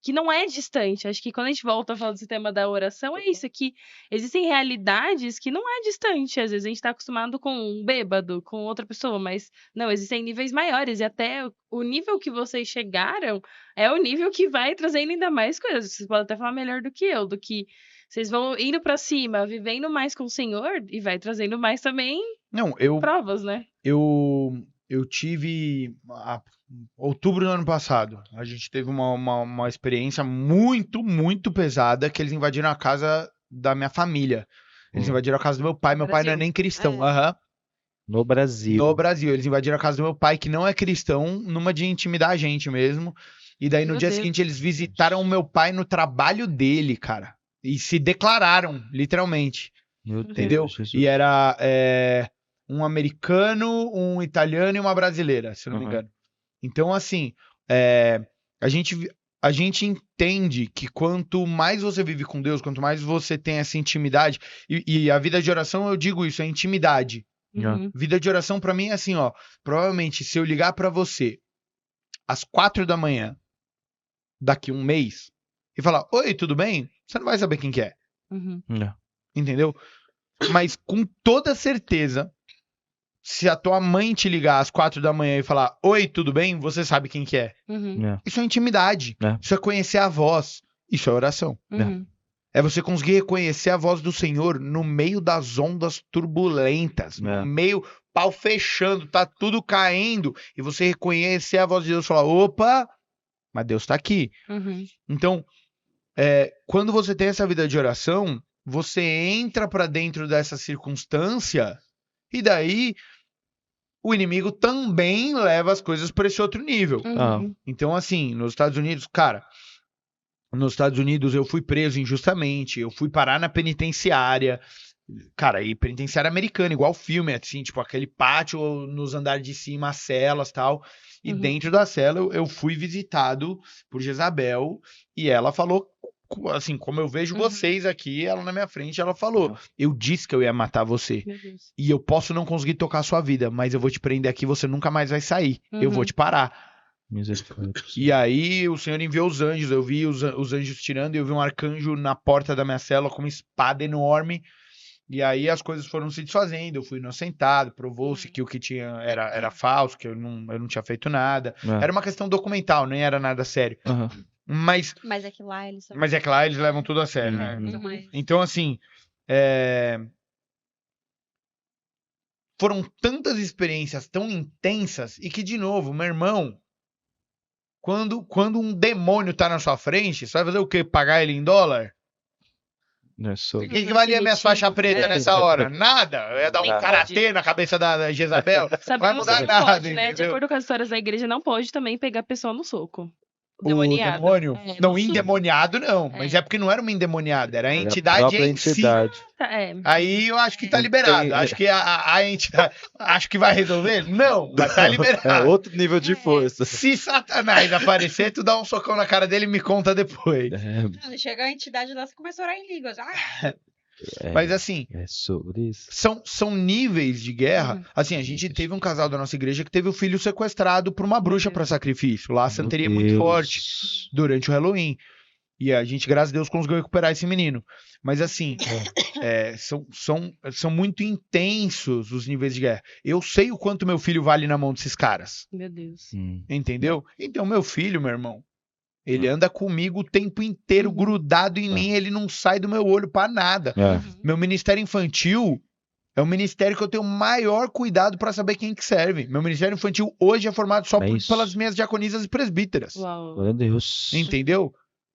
que não é distante. Acho que quando a gente volta a falar desse tema da oração, é isso, que existem realidades que não é distante. Às vezes a gente tá acostumado com um bêbado, com outra pessoa, mas não, existem níveis maiores. E até o nível que vocês chegaram é o nível que vai trazendo ainda mais coisas. Vocês podem até falar melhor do que eu, do que vocês vão indo pra cima, vivendo mais com o Senhor, e vai trazendo mais também
Não,
provas, né?
eu tive outubro do ano passado. A gente teve uma experiência muito, muito pesada que eles invadiram a casa da minha família. Eles invadiram a casa do meu pai. Meu pai não é nem cristão. Aham.
No Brasil.
No Brasil. Eles invadiram a casa do meu pai, que não é cristão, numa de intimidar a gente mesmo. E daí no
Meu
dia
Deus.
seguinte eles visitaram o meu pai no trabalho dele, cara. E se declararam, literalmente.
Meu Deus,
Entendeu?
Jesus.
E era um americano, um italiano e uma brasileira, se eu não me
Uhum.
engano. Então, assim, a gente entende que quanto mais você vive com Deus, quanto mais você tem essa intimidade, e a vida de oração, eu digo isso, é intimidade.
Uhum.
Vida de oração pra mim é assim, ó, provavelmente se eu ligar pra você às 4 da manhã, daqui um mês, e falar, oi, tudo bem? Você não vai saber quem que é.
Uhum.
Não.
Entendeu? Mas com toda certeza, se a tua mãe te ligar às 4 da manhã e falar, oi, tudo bem? Você sabe quem que é.
Uhum.
Não.
Isso é intimidade.
É.
Isso é conhecer a voz. Isso é oração.
Uhum.
É você conseguir reconhecer a voz do Senhor no meio das ondas turbulentas,
É.
no meio, pau fechando, tá tudo caindo, e você reconhecer a voz de Deus e falar, opa, mas Deus tá aqui.
Uhum.
Então, quando você tem essa vida de oração, você entra pra dentro dessa circunstância e daí o inimigo também leva as coisas para esse outro nível.
Uhum.
Então, assim, nos Estados Unidos, cara, nos Estados Unidos eu fui preso injustamente, eu fui parar na penitenciária, cara, e penitenciária americana, igual filme, assim, tipo aquele pátio nos andares de cima, as celas e tal. E
Uhum.
dentro da cela eu fui visitado por Jezabel e ela falou, assim, como eu vejo
Uhum.
vocês aqui, ela na minha frente, ela falou, eu disse que eu ia matar você.
Meu Deus.
E eu posso não conseguir tocar a sua vida, mas eu vou te prender aqui, você nunca mais vai sair. Eu vou
Uhum.
te parar.
Misericórdia.
E aí o Senhor enviou os anjos, eu vi os anjos tirando, e eu vi um arcanjo na porta da minha cela com uma espada enorme. E aí as coisas foram se desfazendo, eu fui inocentado, provou-se que o que tinha era falso, que eu não tinha feito nada.
É.
Era uma questão documental, nem era nada sério.
Aham.
Mas
é que lá eles são.
é que lá eles levam tudo a sério, né?
Uhum.
Então, assim, foram tantas experiências tão intensas e que, de novo, meu irmão, quando um demônio tá na sua frente, você vai fazer o quê? Pagar ele em dólar?
Não é sobre.
O que valia minha faixa preta nessa hora? Nada. Eu ia dar um
Nem
karatê na cabeça da Jezabel.
Sabemos
mudar
que não
nada,
pode, né? De
entendeu?
acordo com as histórias da igreja, não pode também pegar a pessoa no soco.
O
Demoniado.
demônio?
É,
Não,
no
endemoniado não. Mas é porque não era uma endemoniada, era a
Era a
entidade
própria
em si.
entidade.
Tá, é.
Aí eu acho que tá liberado.
Tem-
Acho que a entidade. Acho que vai resolver? Não, mas tá
É
liberado.
outro nível de força.
Se Satanás aparecer, tu dá um socão na cara dele e me conta depois.
É,
Chega a entidade lá, você começa a orar em línguas.
Mas assim,
É sobre isso.
são níveis de guerra. Assim, a gente teve um casal da nossa igreja que teve o filho sequestrado por uma bruxa para sacrifício. Lá a santeria é muito forte durante o Halloween. E a gente, graças a Deus, conseguiu recuperar esse menino. Mas assim, são muito intensos os níveis de guerra. Eu sei o quanto meu filho vale na mão desses caras.
Meu Deus.
Entendeu? Então, meu filho, meu irmão, ele anda comigo o tempo inteiro grudado em mim. Ele não sai do meu olho pra nada. Meu ministério infantil é um ministério que eu tenho maior cuidado pra saber quem que serve. Meu ministério infantil hoje é formado só pelas minhas diaconisas e presbíteras.
Uau.
Glória a Deus.
Entendeu?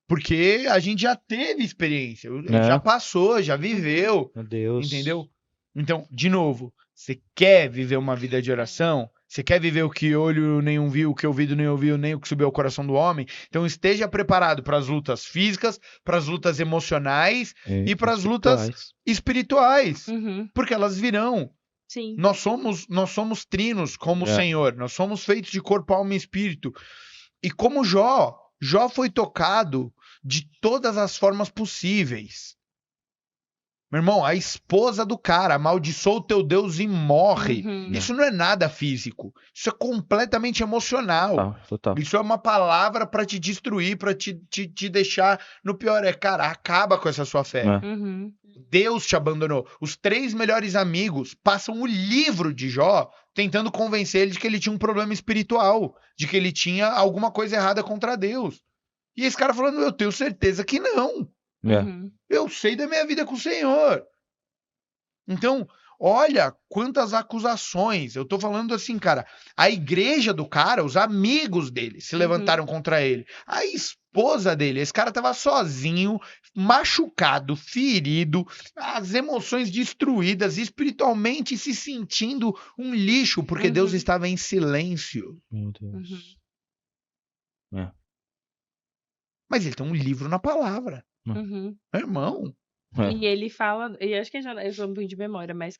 Porque a gente já teve experiência, já passou, já viveu,
Meu Deus.
entendeu? Então, de novo, você quer viver uma vida de oração? Você quer viver o que olho nenhum viu, o que ouvido nem ouviu, nem o que subiu ao coração do homem? Então esteja preparado para as lutas físicas, para as lutas emocionais e para as lutas espirituais, porque elas virão.
Sim.
Nós somos trinos como o Senhor, nós somos feitos de corpo, alma e espírito. E como Jó foi tocado de todas as formas possíveis. Meu irmão, a esposa do cara amaldiçoou o teu Deus e morre. Isso não é nada físico. Isso é completamente emocional.
Total.
Isso é uma palavra para te destruir, para te deixar no pior. Cara, acaba com essa sua fé. Deus te abandonou. Os 3 melhores amigos passam o livro de Jó tentando convencer ele de que ele tinha um problema espiritual, de que ele tinha alguma coisa errada contra Deus. E esse cara falando, eu tenho certeza que não. Eu sei da minha vida com o Senhor. Então, olha quantas acusações. Eu tô falando assim, cara, a igreja do cara, os amigos dele se levantaram contra ele. A esposa dele, esse cara tava sozinho, machucado, ferido, as emoções destruídas, espiritualmente se sentindo um lixo, porque Deus estava em silêncio.
Meu Deus.
Mas ele tem um livro na palavra. Meu irmão.
E ele fala, e acho que eu sou muito de memória, mas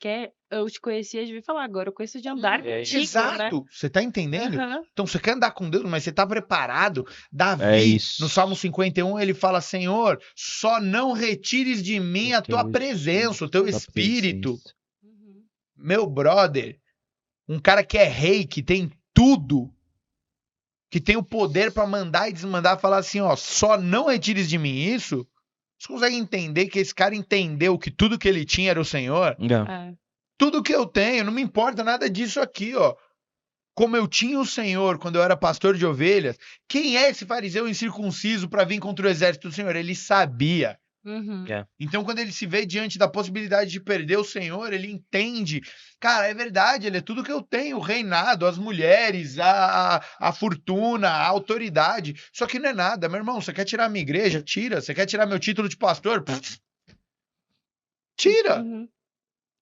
eu te conhecia de vir falar agora, eu conheço de andar contigo,
exato,
né?
Você tá entendendo? Então você quer andar com Deus, mas você tá preparado? Davi, no Salmo 51, ele fala, Senhor, só não retires de mim a tua presença, o teu espírito. Meu brother, um cara que é rei, que tem tudo, que tem o poder pra mandar e desmandar, falar assim, ó, só não retires de mim isso. Você consegue entender que esse cara entendeu que tudo que ele tinha era o Senhor? Tudo que eu tenho, não me importa nada disso aqui, ó. Como eu tinha o Senhor quando eu era pastor de ovelhas, quem é esse fariseu incircunciso para vir contra o exército do Senhor? Ele sabia. Então, quando ele se vê diante da possibilidade de perder o Senhor, ele entende. Cara, é verdade, ele é tudo que eu tenho, o reinado, as mulheres, a fortuna, a autoridade. Só que não é nada, meu irmão. Você quer tirar minha igreja? Tira. Você quer tirar meu título de pastor? Tira.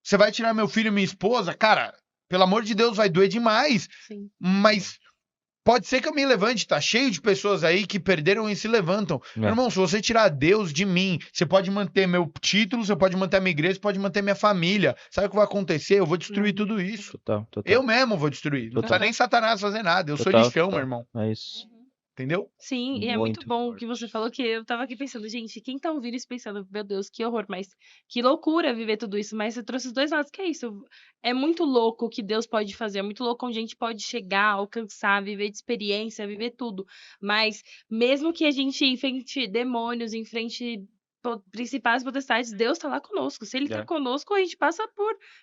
Você vai tirar meu filho e minha esposa? Cara, pelo amor de Deus, vai doer demais. Mas pode ser que eu me levante, tá cheio de pessoas aí que perderam e se levantam. Meu irmão, se você tirar Deus de mim, você pode manter meu título, você pode manter a minha igreja, você pode manter minha família. Sabe o que vai acontecer? Eu vou destruir tudo isso.
Total.
Eu mesmo vou destruir. Não precisa nem Satanás fazer nada. Eu sou de chão, meu irmão.
É isso.
Entendeu?
Sim, e é muito bom o que você falou, que eu tava aqui pensando, gente, quem tá ouvindo isso pensando, meu Deus, que horror, mas que loucura viver tudo isso, mas você trouxe os dois lados, que é isso, é muito louco o que Deus pode fazer, é muito louco onde a gente pode chegar, alcançar, viver de experiência, viver tudo, mas mesmo que a gente enfrente demônios, enfrente principais potestades, Deus tá lá conosco. Se ele tá conosco, a gente passa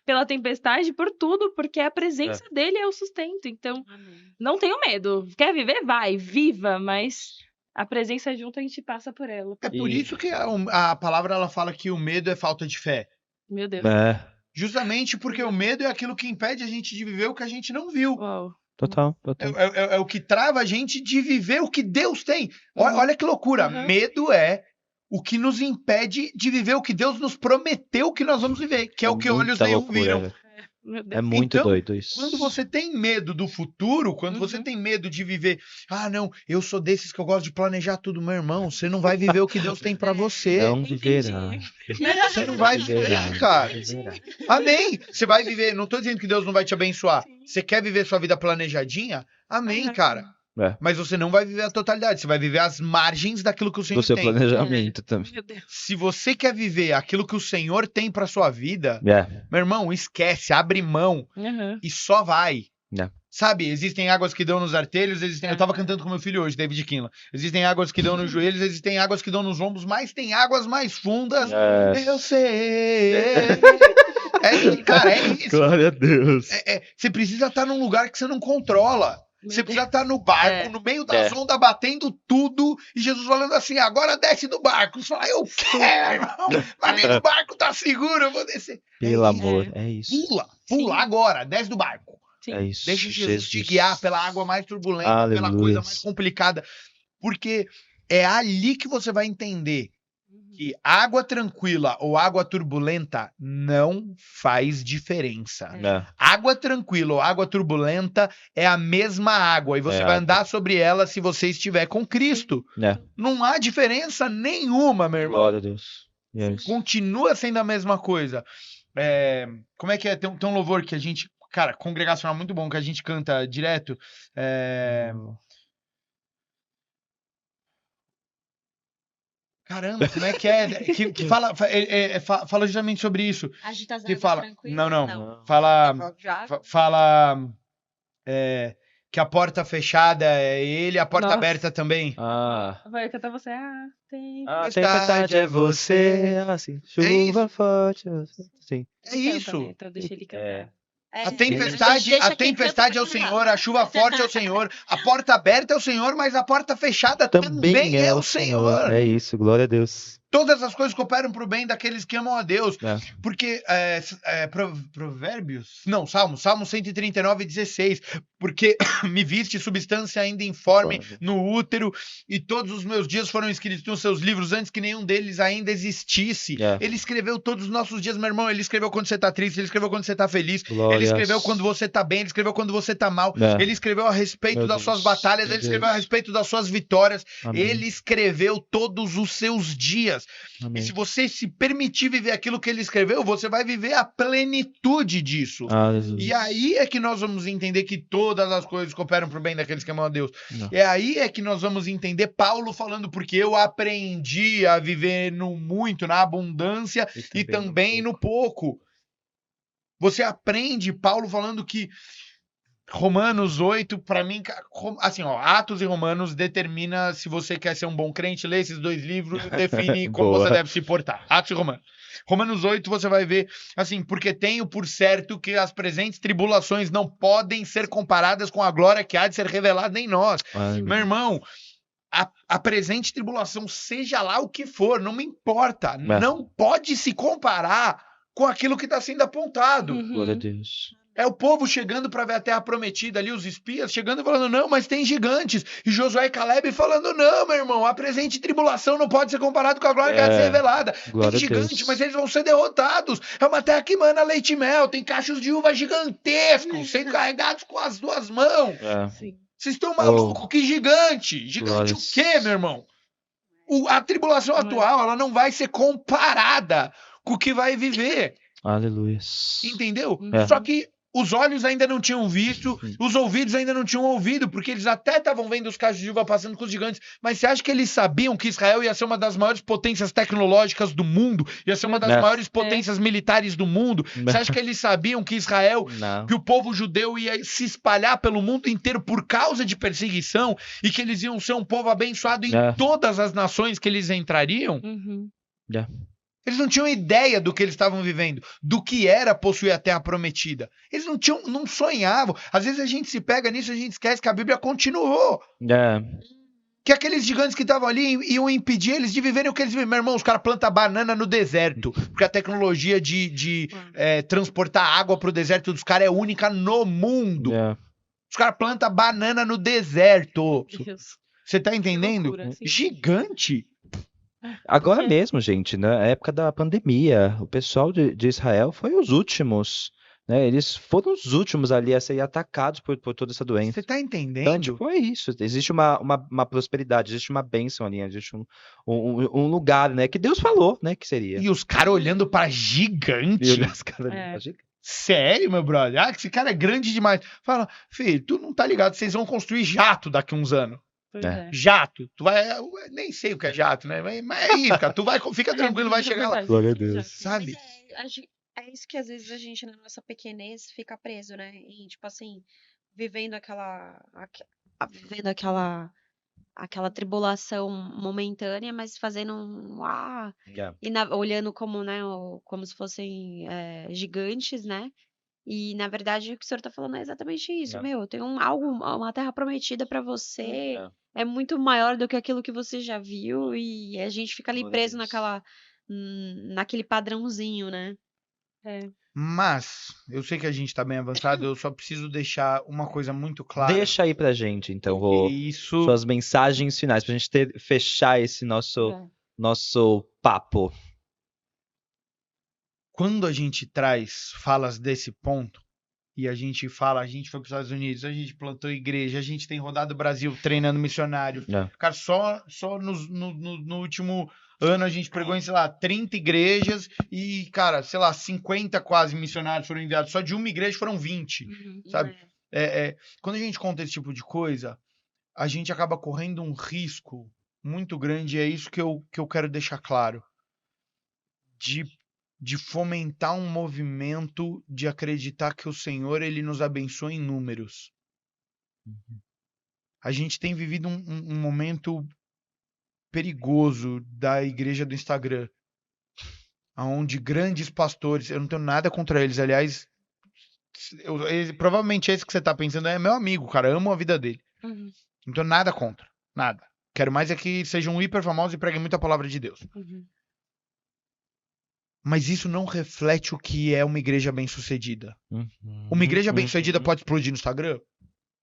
pela tempestade, por tudo, porque a presença dele é o sustento. Então, não tenho medo. Quer viver? Vai, viva, mas a presença junto a gente passa por ela.
É por isso que a palavra ela fala que o medo é falta de fé.
Meu Deus.
Justamente porque o medo é aquilo que impede a gente de viver o que a gente não viu.
Uau.
Total.
É o que trava a gente de viver o que Deus tem. Olha que loucura. Medo é o que nos impede de viver o que Deus nos prometeu que nós vamos viver, que é o que olhos nenhum viram.
É muito doido isso.
Quando você tem medo do futuro, quando você tem medo de viver, não, eu sou desses que eu gosto de planejar tudo, meu irmão, você não vai viver o que Deus tem pra você.
Não viverá.
Você não vai viver, cara. Amém. Você vai viver, não tô dizendo que Deus não vai te abençoar. Você quer viver sua vida planejadinha? Amém, cara. Mas você não vai viver a totalidade. Você vai viver as margens daquilo que o Senhor
Do seu
tem.
planejamento também.
Meu Deus.
Se você quer viver aquilo que o Senhor tem pra sua vida,
É.
meu irmão, esquece, abre mão
Uhum.
e só vai.
É.
Sabe, existem águas que dão nos artelhos, eu tava cantando com meu filho hoje, David Kinla. Existem águas que dão nos joelhos, existem águas que dão nos ombros, mas tem águas mais fundas.
É.
Eu sei. Cara, é isso.
Glória a Deus.
Você precisa estar num lugar que você não controla. Você precisa estar no barco, no meio das ondas, batendo tudo, e Jesus falando assim, agora desce do barco. Você fala, eu quero, irmão, mas nem o barco tá seguro, eu vou descer.
Pelo amor, é isso.
Pula agora, desce do barco.
Sim.
É isso.
Deixa Jesus te guiar pela água mais turbulenta, pela
Aleluia.
coisa mais complicada. Porque é ali que você vai entender que água tranquila ou água turbulenta não faz diferença.
É.
Água tranquila ou água turbulenta é a mesma água e você
É
vai
água.
andar sobre ela se você estiver com Cristo.
É.
Não há diferença nenhuma, meu irmão.
Glória a Deus. Yes.
Continua sendo a mesma coisa. Como é que é? Tem um louvor que a gente... Cara, congregacional muito bom, que a gente canta direto. Caramba, como é que é? Que fala justamente sobre isso.
Agita as
Que
águas
fala...
tranquilas?
Não. Fala...
Já?
Fala... que a porta fechada é ele, a porta
Nossa.
aberta também.
Ah.
Vai cantar você. Tem.
A
Tempestade
tempestade é você, assim, chuva forte, sim.
É isso.
Então deixa ele cantar.
É.
A tempestade é o Senhor, a chuva forte é o Senhor, a porta aberta é o Senhor, mas a porta fechada também é o Senhor.
É isso, glória a Deus.
Todas as coisas cooperam para o bem daqueles que amam a Deus.
É.
Porque, Provérbios? Não, Salmo 139, 16. Porque me viste substância ainda informe no útero, e todos os meus dias foram escritos nos seus livros antes que nenhum deles ainda existisse.
É.
Ele escreveu todos os nossos dias, meu irmão. Ele escreveu quando você tá triste, ele escreveu quando você tá feliz.
Glórias.
Ele escreveu quando você tá bem, ele escreveu quando você tá mal.
É.
Ele escreveu a respeito
Meu
das
Deus,
suas batalhas,
meu
ele escreveu
Deus.
a respeito das suas vitórias.
Amém.
Ele escreveu todos os seus dias.
Amém.
E se você se permitir viver aquilo que ele escreveu, você vai viver a plenitude disso.
Aleluia.
E aí é que nós vamos entender que todas as coisas cooperam para o bem daqueles que amam a Deus.
Não.
E aí é que nós vamos entender Paulo falando, porque eu aprendi a viver no muito, na abundância e também no pouco. Você aprende, Paulo falando que Romanos 8, para mim, assim, ó, Atos e Romanos determina se você quer ser um bom crente, lê esses dois livros e define como
Boa.
você deve se portar. Atos e Romanos. Romanos 8 você vai ver, assim, porque tenho por certo que as presentes tribulações não podem ser comparadas com a glória que há de ser revelada em nós.
Aleluia.
Meu irmão, a presente tribulação, seja lá o que for, não me importa, não pode se comparar com aquilo que está sendo apontado.
Glória a Deus.
É o povo chegando para ver a terra prometida ali, os espias chegando e falando, não, mas tem gigantes. E Josué e Caleb falando, não, meu irmão, a presente tribulação não pode ser comparado com a glória que há de ser revelada.
Glória
Tem
a Deus.
gigante, mas eles vão ser derrotados. É uma terra que mana leite e mel, tem cachos de uva gigantescos, sendo carregados com as duas mãos.
Sim.
Vocês estão malucos? Que gigante? Gigante
Glórias.
o quê, meu irmão? A tribulação atual, ela não vai ser comparada com o que vai viver.
Aleluia.
Entendeu?
É.
Só que os olhos ainda não tinham visto, os ouvidos ainda não tinham ouvido, porque eles até estavam vendo os cachos de uva passando com os gigantes. Mas você acha que eles sabiam que Israel ia ser uma das maiores potências tecnológicas do mundo? Ia ser uma das maiores potências militares do mundo? Você acha que eles sabiam que Israel,
Não.
que o povo judeu ia se espalhar pelo mundo inteiro por causa de perseguição e que eles iam ser um povo abençoado em todas as nações que eles entrariam?
Uhum.
Eles não tinham ideia do que eles estavam vivendo, do que era possuir a terra prometida. Eles não sonhavam. Às vezes a gente se pega nisso e a gente esquece que a Bíblia continuou.
É.
Que aqueles gigantes que estavam ali iam impedir eles de viverem o que eles vivem. Meu irmão, os caras plantam banana no deserto, porque a tecnologia de transportar água pro deserto dos caras é única no mundo.
É.
Os caras plantam banana no deserto.
Deus.
Você tá entendendo?
loucura, sim.
Gigante.
Agora mesmo, gente, na época da pandemia, o pessoal de Israel foi os últimos, né? Eles foram os últimos ali a serem atacados por toda essa doença.
Você tá
Então,
entendendo?
tipo, é isso. Existe uma prosperidade, existe uma bênção ali, existe um lugar, né? Que Deus falou, né? Que seria.
E os caras olhando pra
E
gigante.
olhar as caras ali,
É.
tá gigante.
Sério, meu brother? Ah, que esse cara é grande demais. Fala, filho, tu não tá ligado, vocês vão construir jato daqui uns anos.
Pois
É.
é.
Jato. Tu vai. Eu nem sei o que é jato, né? Mas é isso, cara. Tu vai, fica tranquilo, vai chegar lá.
Glória a Deus.
Sabe?
É isso que às vezes a gente, na nossa pequenez, fica preso, né? E, tipo assim, vivendo vivendo aquela tribulação momentânea, mas fazendo
É.
e olhando como, né, como se fossem gigantes, né? E, na verdade, o que o senhor tá falando é exatamente isso.
É.
Meu, tem uma terra prometida pra você,
É.
é muito maior do que aquilo que você já viu, e a gente fica ali
Glória a
preso
Deus.
naquele padrãozinho, né?
É.
Mas, eu sei que a gente tá bem avançado, eu só preciso deixar uma coisa muito clara.
Deixa aí pra gente, então,
Porque isso.
suas mensagens finais, pra gente fechar esse nosso papo.
Quando a gente traz falas desse ponto, e a gente fala, a gente foi para os Estados Unidos, a gente plantou igreja, a gente tem rodado o Brasil treinando missionários.
É.
Cara, só no último ano a gente pregou em, sei lá, 30 igrejas e, cara, sei lá, 50 quase missionários foram enviados. Só de uma igreja foram 20, sabe? Quando a gente conta esse tipo de coisa, a gente acaba correndo um risco muito grande, e é isso que eu quero deixar claro. De fomentar um movimento de acreditar que o Senhor, ele nos abençoa em números. A gente tem vivido um momento perigoso da igreja do Instagram, onde grandes pastores, eu não tenho nada contra eles, aliás, provavelmente esse que você tá pensando é meu amigo, cara, amo a vida dele.
Uhum.
Não tenho nada contra, nada. Quero mais é que sejam hiper famosos e preguem muita palavra de Deus.
Uhum.
Mas isso não reflete o que é uma igreja bem-sucedida.
Uhum.
Uma igreja bem-sucedida pode explodir no Instagram?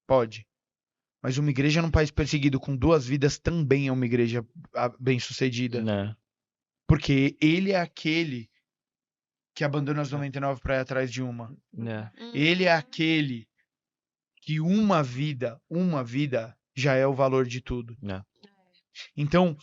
Pode. Mas uma igreja num país perseguido com 2 vidas também é uma igreja bem-sucedida.
Né?
Porque ele é aquele que abandona as 99 para ir atrás de uma.
Né?
Ele é aquele que uma vida já é o valor de tudo.
Né?
Então,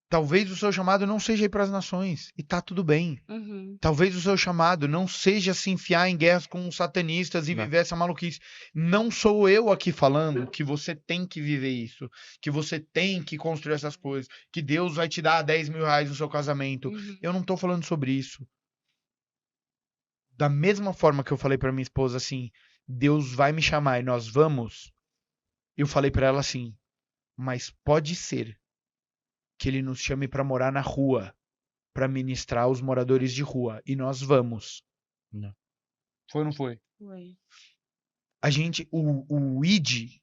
talvez o seu chamado não seja ir para as nações. E tá tudo bem.
Uhum.
Talvez o seu chamado não seja se enfiar em guerras com os satanistas e
Não.
viver essa maluquice. Não sou eu aqui falando que você tem que viver isso. Que você tem que construir essas coisas. Que Deus vai te dar 10 mil reais no seu casamento.
Uhum.
Eu não tô falando sobre isso. Da mesma forma que eu falei pra minha esposa assim, Deus vai me chamar e nós vamos. Eu falei pra ela assim, mas pode ser que ele nos chame pra morar na rua, pra ministrar aos moradores de rua, e nós vamos.
Não.
Foi ou não foi?
Foi.
A gente, o ID,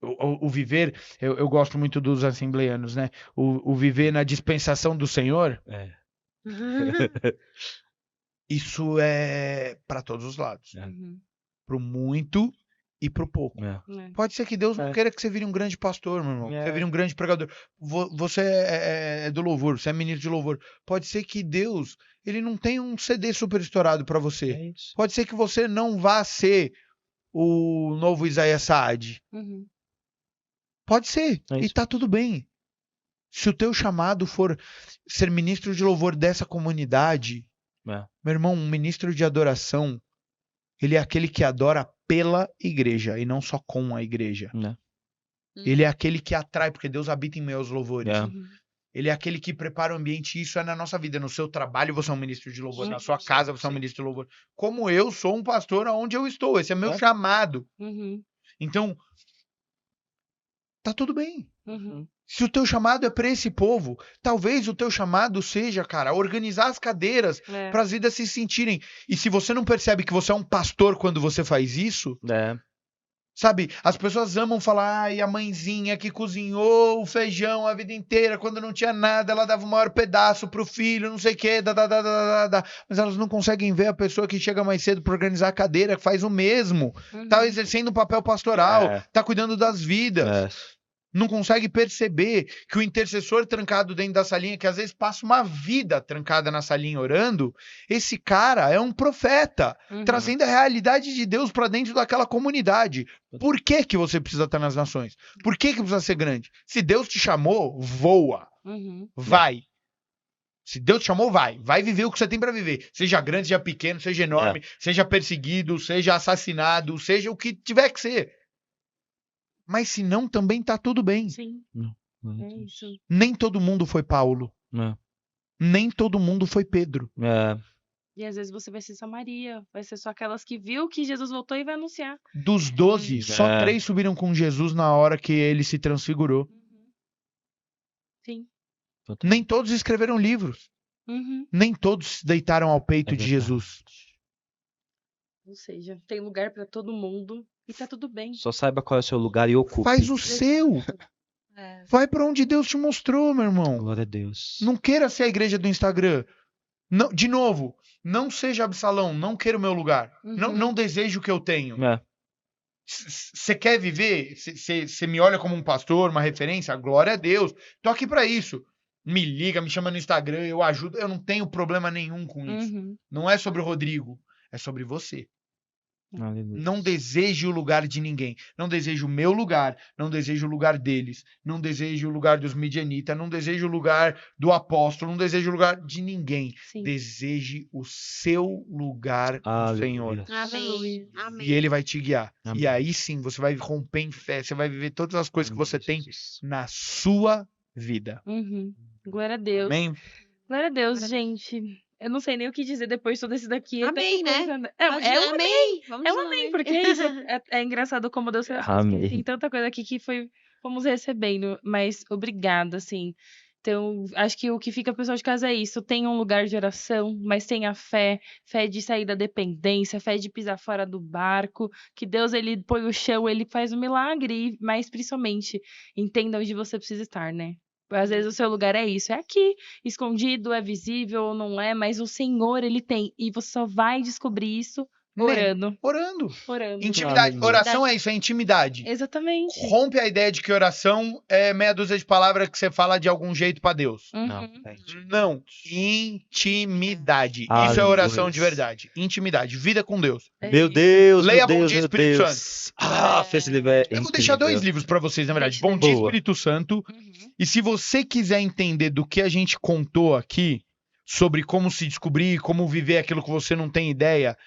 o viver, eu gosto muito dos assembleanos, né? O viver na dispensação do Senhor,
É.
isso é pra todos os lados.
Uhum.
Pro muito e pro pouco.
É.
É.
Pode ser que Deus não
É.
queira que você vire um grande pastor, meu irmão. Que
É.
você vire um grande pregador. Você é do louvor, você é ministro de louvor. Pode ser que Deus, ele não tenha um CD super estourado pra você.
É isso.
Pode ser que você não vá ser o novo Isaías Saad.
Uhum.
Pode ser.
É
E
isso.
tá tudo bem. Se o teu chamado for ser ministro de louvor dessa comunidade,
É.
meu irmão, um ministro de adoração, ele é aquele que adora pela igreja e não só com a igreja.
Né?
Ele é aquele que atrai, porque Deus habita em meus louvores.
É.
Uhum.
Ele é aquele que prepara o ambiente, e isso é na nossa vida. No seu trabalho você é um ministro de louvor,
Sim,
na sua
sim,
casa você é um
sim.
ministro de louvor. Como eu sou um pastor aonde eu estou, esse é meu
É.
chamado.
Uhum.
Então, tá tudo bem.
Uhum.
Se o teu chamado é para esse povo, talvez o teu chamado seja, cara, organizar as cadeiras
É.
para as vidas se sentirem. E se você não percebe que você é um pastor quando você faz isso,
É.
sabe? As pessoas amam falar, ai, a mãezinha que cozinhou o feijão a vida inteira, quando não tinha nada, ela dava o maior pedaço pro filho, não sei o quê, mas elas não conseguem ver a pessoa que chega mais cedo para organizar a cadeira, que faz o mesmo,
Uhum.
tá exercendo um papel pastoral,
É.
tá cuidando das vidas.
É.
Não consegue perceber que o intercessor trancado dentro da salinha, que às vezes passa uma vida trancada na salinha orando, esse cara é um profeta,
Uhum.
trazendo a realidade de Deus para dentro daquela comunidade. Por que que você precisa estar nas nações? Por que que precisa ser grande? Se Deus te chamou, voa,
Uhum.
vai. Se Deus te chamou, vai. Vai viver o que você tem pra viver. Seja grande, seja pequeno, seja enorme, seja perseguido, seja assassinado, seja o que tiver que ser. Mas se não, também tá tudo bem.
Sim, é isso.
Nem todo mundo foi Paulo.
É.
Nem todo mundo foi Pedro.
É.
E às vezes você vai ser só Maria, vai ser só aquelas que viu que Jesus voltou e vai anunciar.
Dos 12, só
É.
3 subiram com Jesus na hora que ele se transfigurou.
Sim.
Nem todos escreveram livros.
Uhum.
Nem todos se deitaram ao peito
É
de
verdade.
Jesus.
Ou seja, tem lugar pra todo mundo e tá tudo bem.
Só saiba qual é o seu lugar e ocupe.
Faz o seu.
É.
Vai pra onde Deus te mostrou, meu irmão.
Glória a Deus.
Não queira ser a igreja do Instagram. Não, de novo, não seja Absalão. Não queira o meu lugar.
Uhum.
Não desejo o que eu tenho.
É.
Você quer viver? Você me olha como um pastor, uma referência? Glória a Deus. Tô aqui pra isso. Me liga, me chama no Instagram, eu ajudo. Eu não tenho problema nenhum com isso.
Uhum.
Não é sobre o Rodrigo, é sobre você.
Aleluia.
Não deseje o lugar de ninguém. Não desejo o meu lugar. Não desejo o lugar deles. Não desejo o lugar dos midianitas. Não desejo o lugar do apóstolo. Não desejo o lugar de ninguém.
Sim.
Deseje o seu lugar no
Aleluia.
Senhor.
Amém. Amém.
E ele vai te guiar.
Amém.
E aí sim, você vai romper em fé. Você vai viver todas as coisas que você tem
Jesus.
na sua vida.
Uhum. Glória a Deus.
Amém?
Glória a Deus, gente. Eu não sei nem o que dizer depois de todo esse daqui. Eu tô
Amém, né?
pensando-
Pode
É
dizer
um
amém. Vamos
É um
dizer
amém, porque é isso. É engraçado como Deus
Amém.
tem tanta coisa aqui que fomos recebendo, mas obrigada, assim. Então, acho que o que fica pro pessoal de casa é isso. Tem um lugar de oração, mas tenha fé de sair da dependência, fé de pisar fora do barco, que Deus, ele põe o chão, ele faz um milagre, mas principalmente, entenda onde você precisa estar, né? Às vezes o seu lugar é isso, é aqui, escondido, é visível ou não é, mas o Senhor, ele tem. E você só vai descobrir isso orando.
Orando.
Orando.
Intimidade.
Aleluia.
Oração é isso, é intimidade.
Exatamente.
Rompe a ideia de que oração é meia dúzia de palavras que você fala de algum jeito pra Deus.
Não,
Uhum.
Não. Intimidade. Isso é
Aleluia.
oração de verdade. Intimidade. Vida com Deus.
É
Meu
isso.
Deus,
Leia
meu
Bom
Deus,
Dia,
meu
Espírito
Deus. Ah, esse livro é
Eu vou deixar
incrível.
2 livros pra vocês, na verdade.
Deixa
Bom Dia,
Boa.
Espírito Santo.
Uhum.
E se você quiser entender do que a gente contou aqui, sobre como se descobrir, como viver aquilo que você não tem ideia,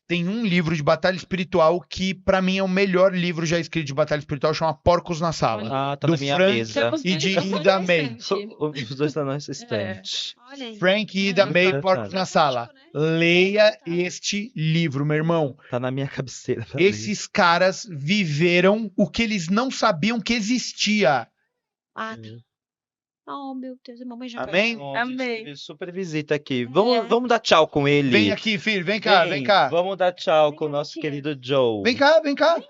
tem um livro de batalha espiritual que, pra mim, é o melhor livro já escrito de batalha espiritual, chama Porcos na Sala.
Ah, tá
Do
na minha
Frank
mesa.
Temos
E de
dois
Ida
na
May.
estante.
Os dois estão na nossa estante.
Olha aí.
Frank e Ida May,
Interessante.
Porcos na Sala. Leia este livro, meu irmão.
Tá na minha cabeceira. pra ler.
Esses caras viveram o que eles não sabiam que existia.
Ah, tá. Oh, meu Deus, a mamãe já
Amém?
Ó,
Amém.
tive super visita aqui. Vamos dar tchau com ele.
Vem aqui, filho. Vem cá, vem cá.
Vamos dar tchau
Vem
com o
cá,
nosso
tia.
querido Joe.
Vem cá, vem cá.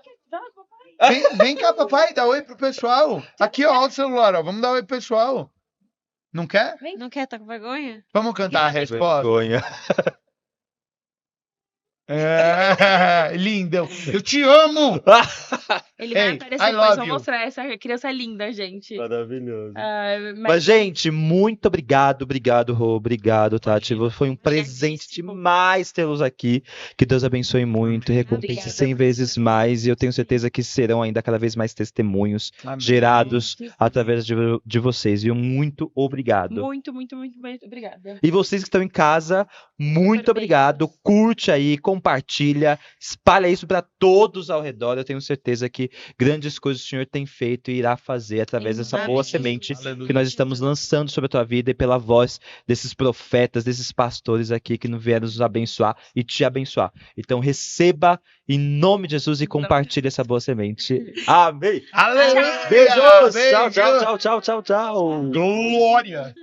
Vem cá, papai. Dá oi pro pessoal. Aqui, ó, o celular, ó. Vamos dar oi pro pessoal. Não quer?
Não quer, tá com vergonha?
Vamos cantar a resposta?
Vergonha.
É, lindão. Eu te amo.
Ele vai
Ei,
aparecer
I
depois,
love
vou
you.
mostrar essa criança linda, gente.
Maravilhoso.
Ah,
Mas, gente, muito obrigado, Rô, obrigado, Tati. Foi um presente demais tê-los aqui. Que Deus abençoe muito e recompense
Obrigada.
100 vezes mais. E eu tenho certeza que serão ainda cada vez mais testemunhos
Amém.
gerados através de vocês, viu? Muito obrigado.
Muito, muito, muito, muito obrigada.
E vocês que estão em casa, muito
Super
obrigado.
bem.
Curte aí, compartilha, espalha isso para todos ao redor. Eu tenho certeza que grandes coisas o Senhor tem feito e irá fazer através dessa
Amém.
boa semente
Aleluia.
que nós estamos lançando sobre a tua vida e pela voz desses profetas, desses pastores aqui que nos vieram nos abençoar e te abençoar. Então receba em nome de Jesus e compartilhe essa boa semente. Amém.
Aleluia.
Beijos. Tchau,
Beijo.
tchau, tchau, tchau, tchau, tchau.
Glória.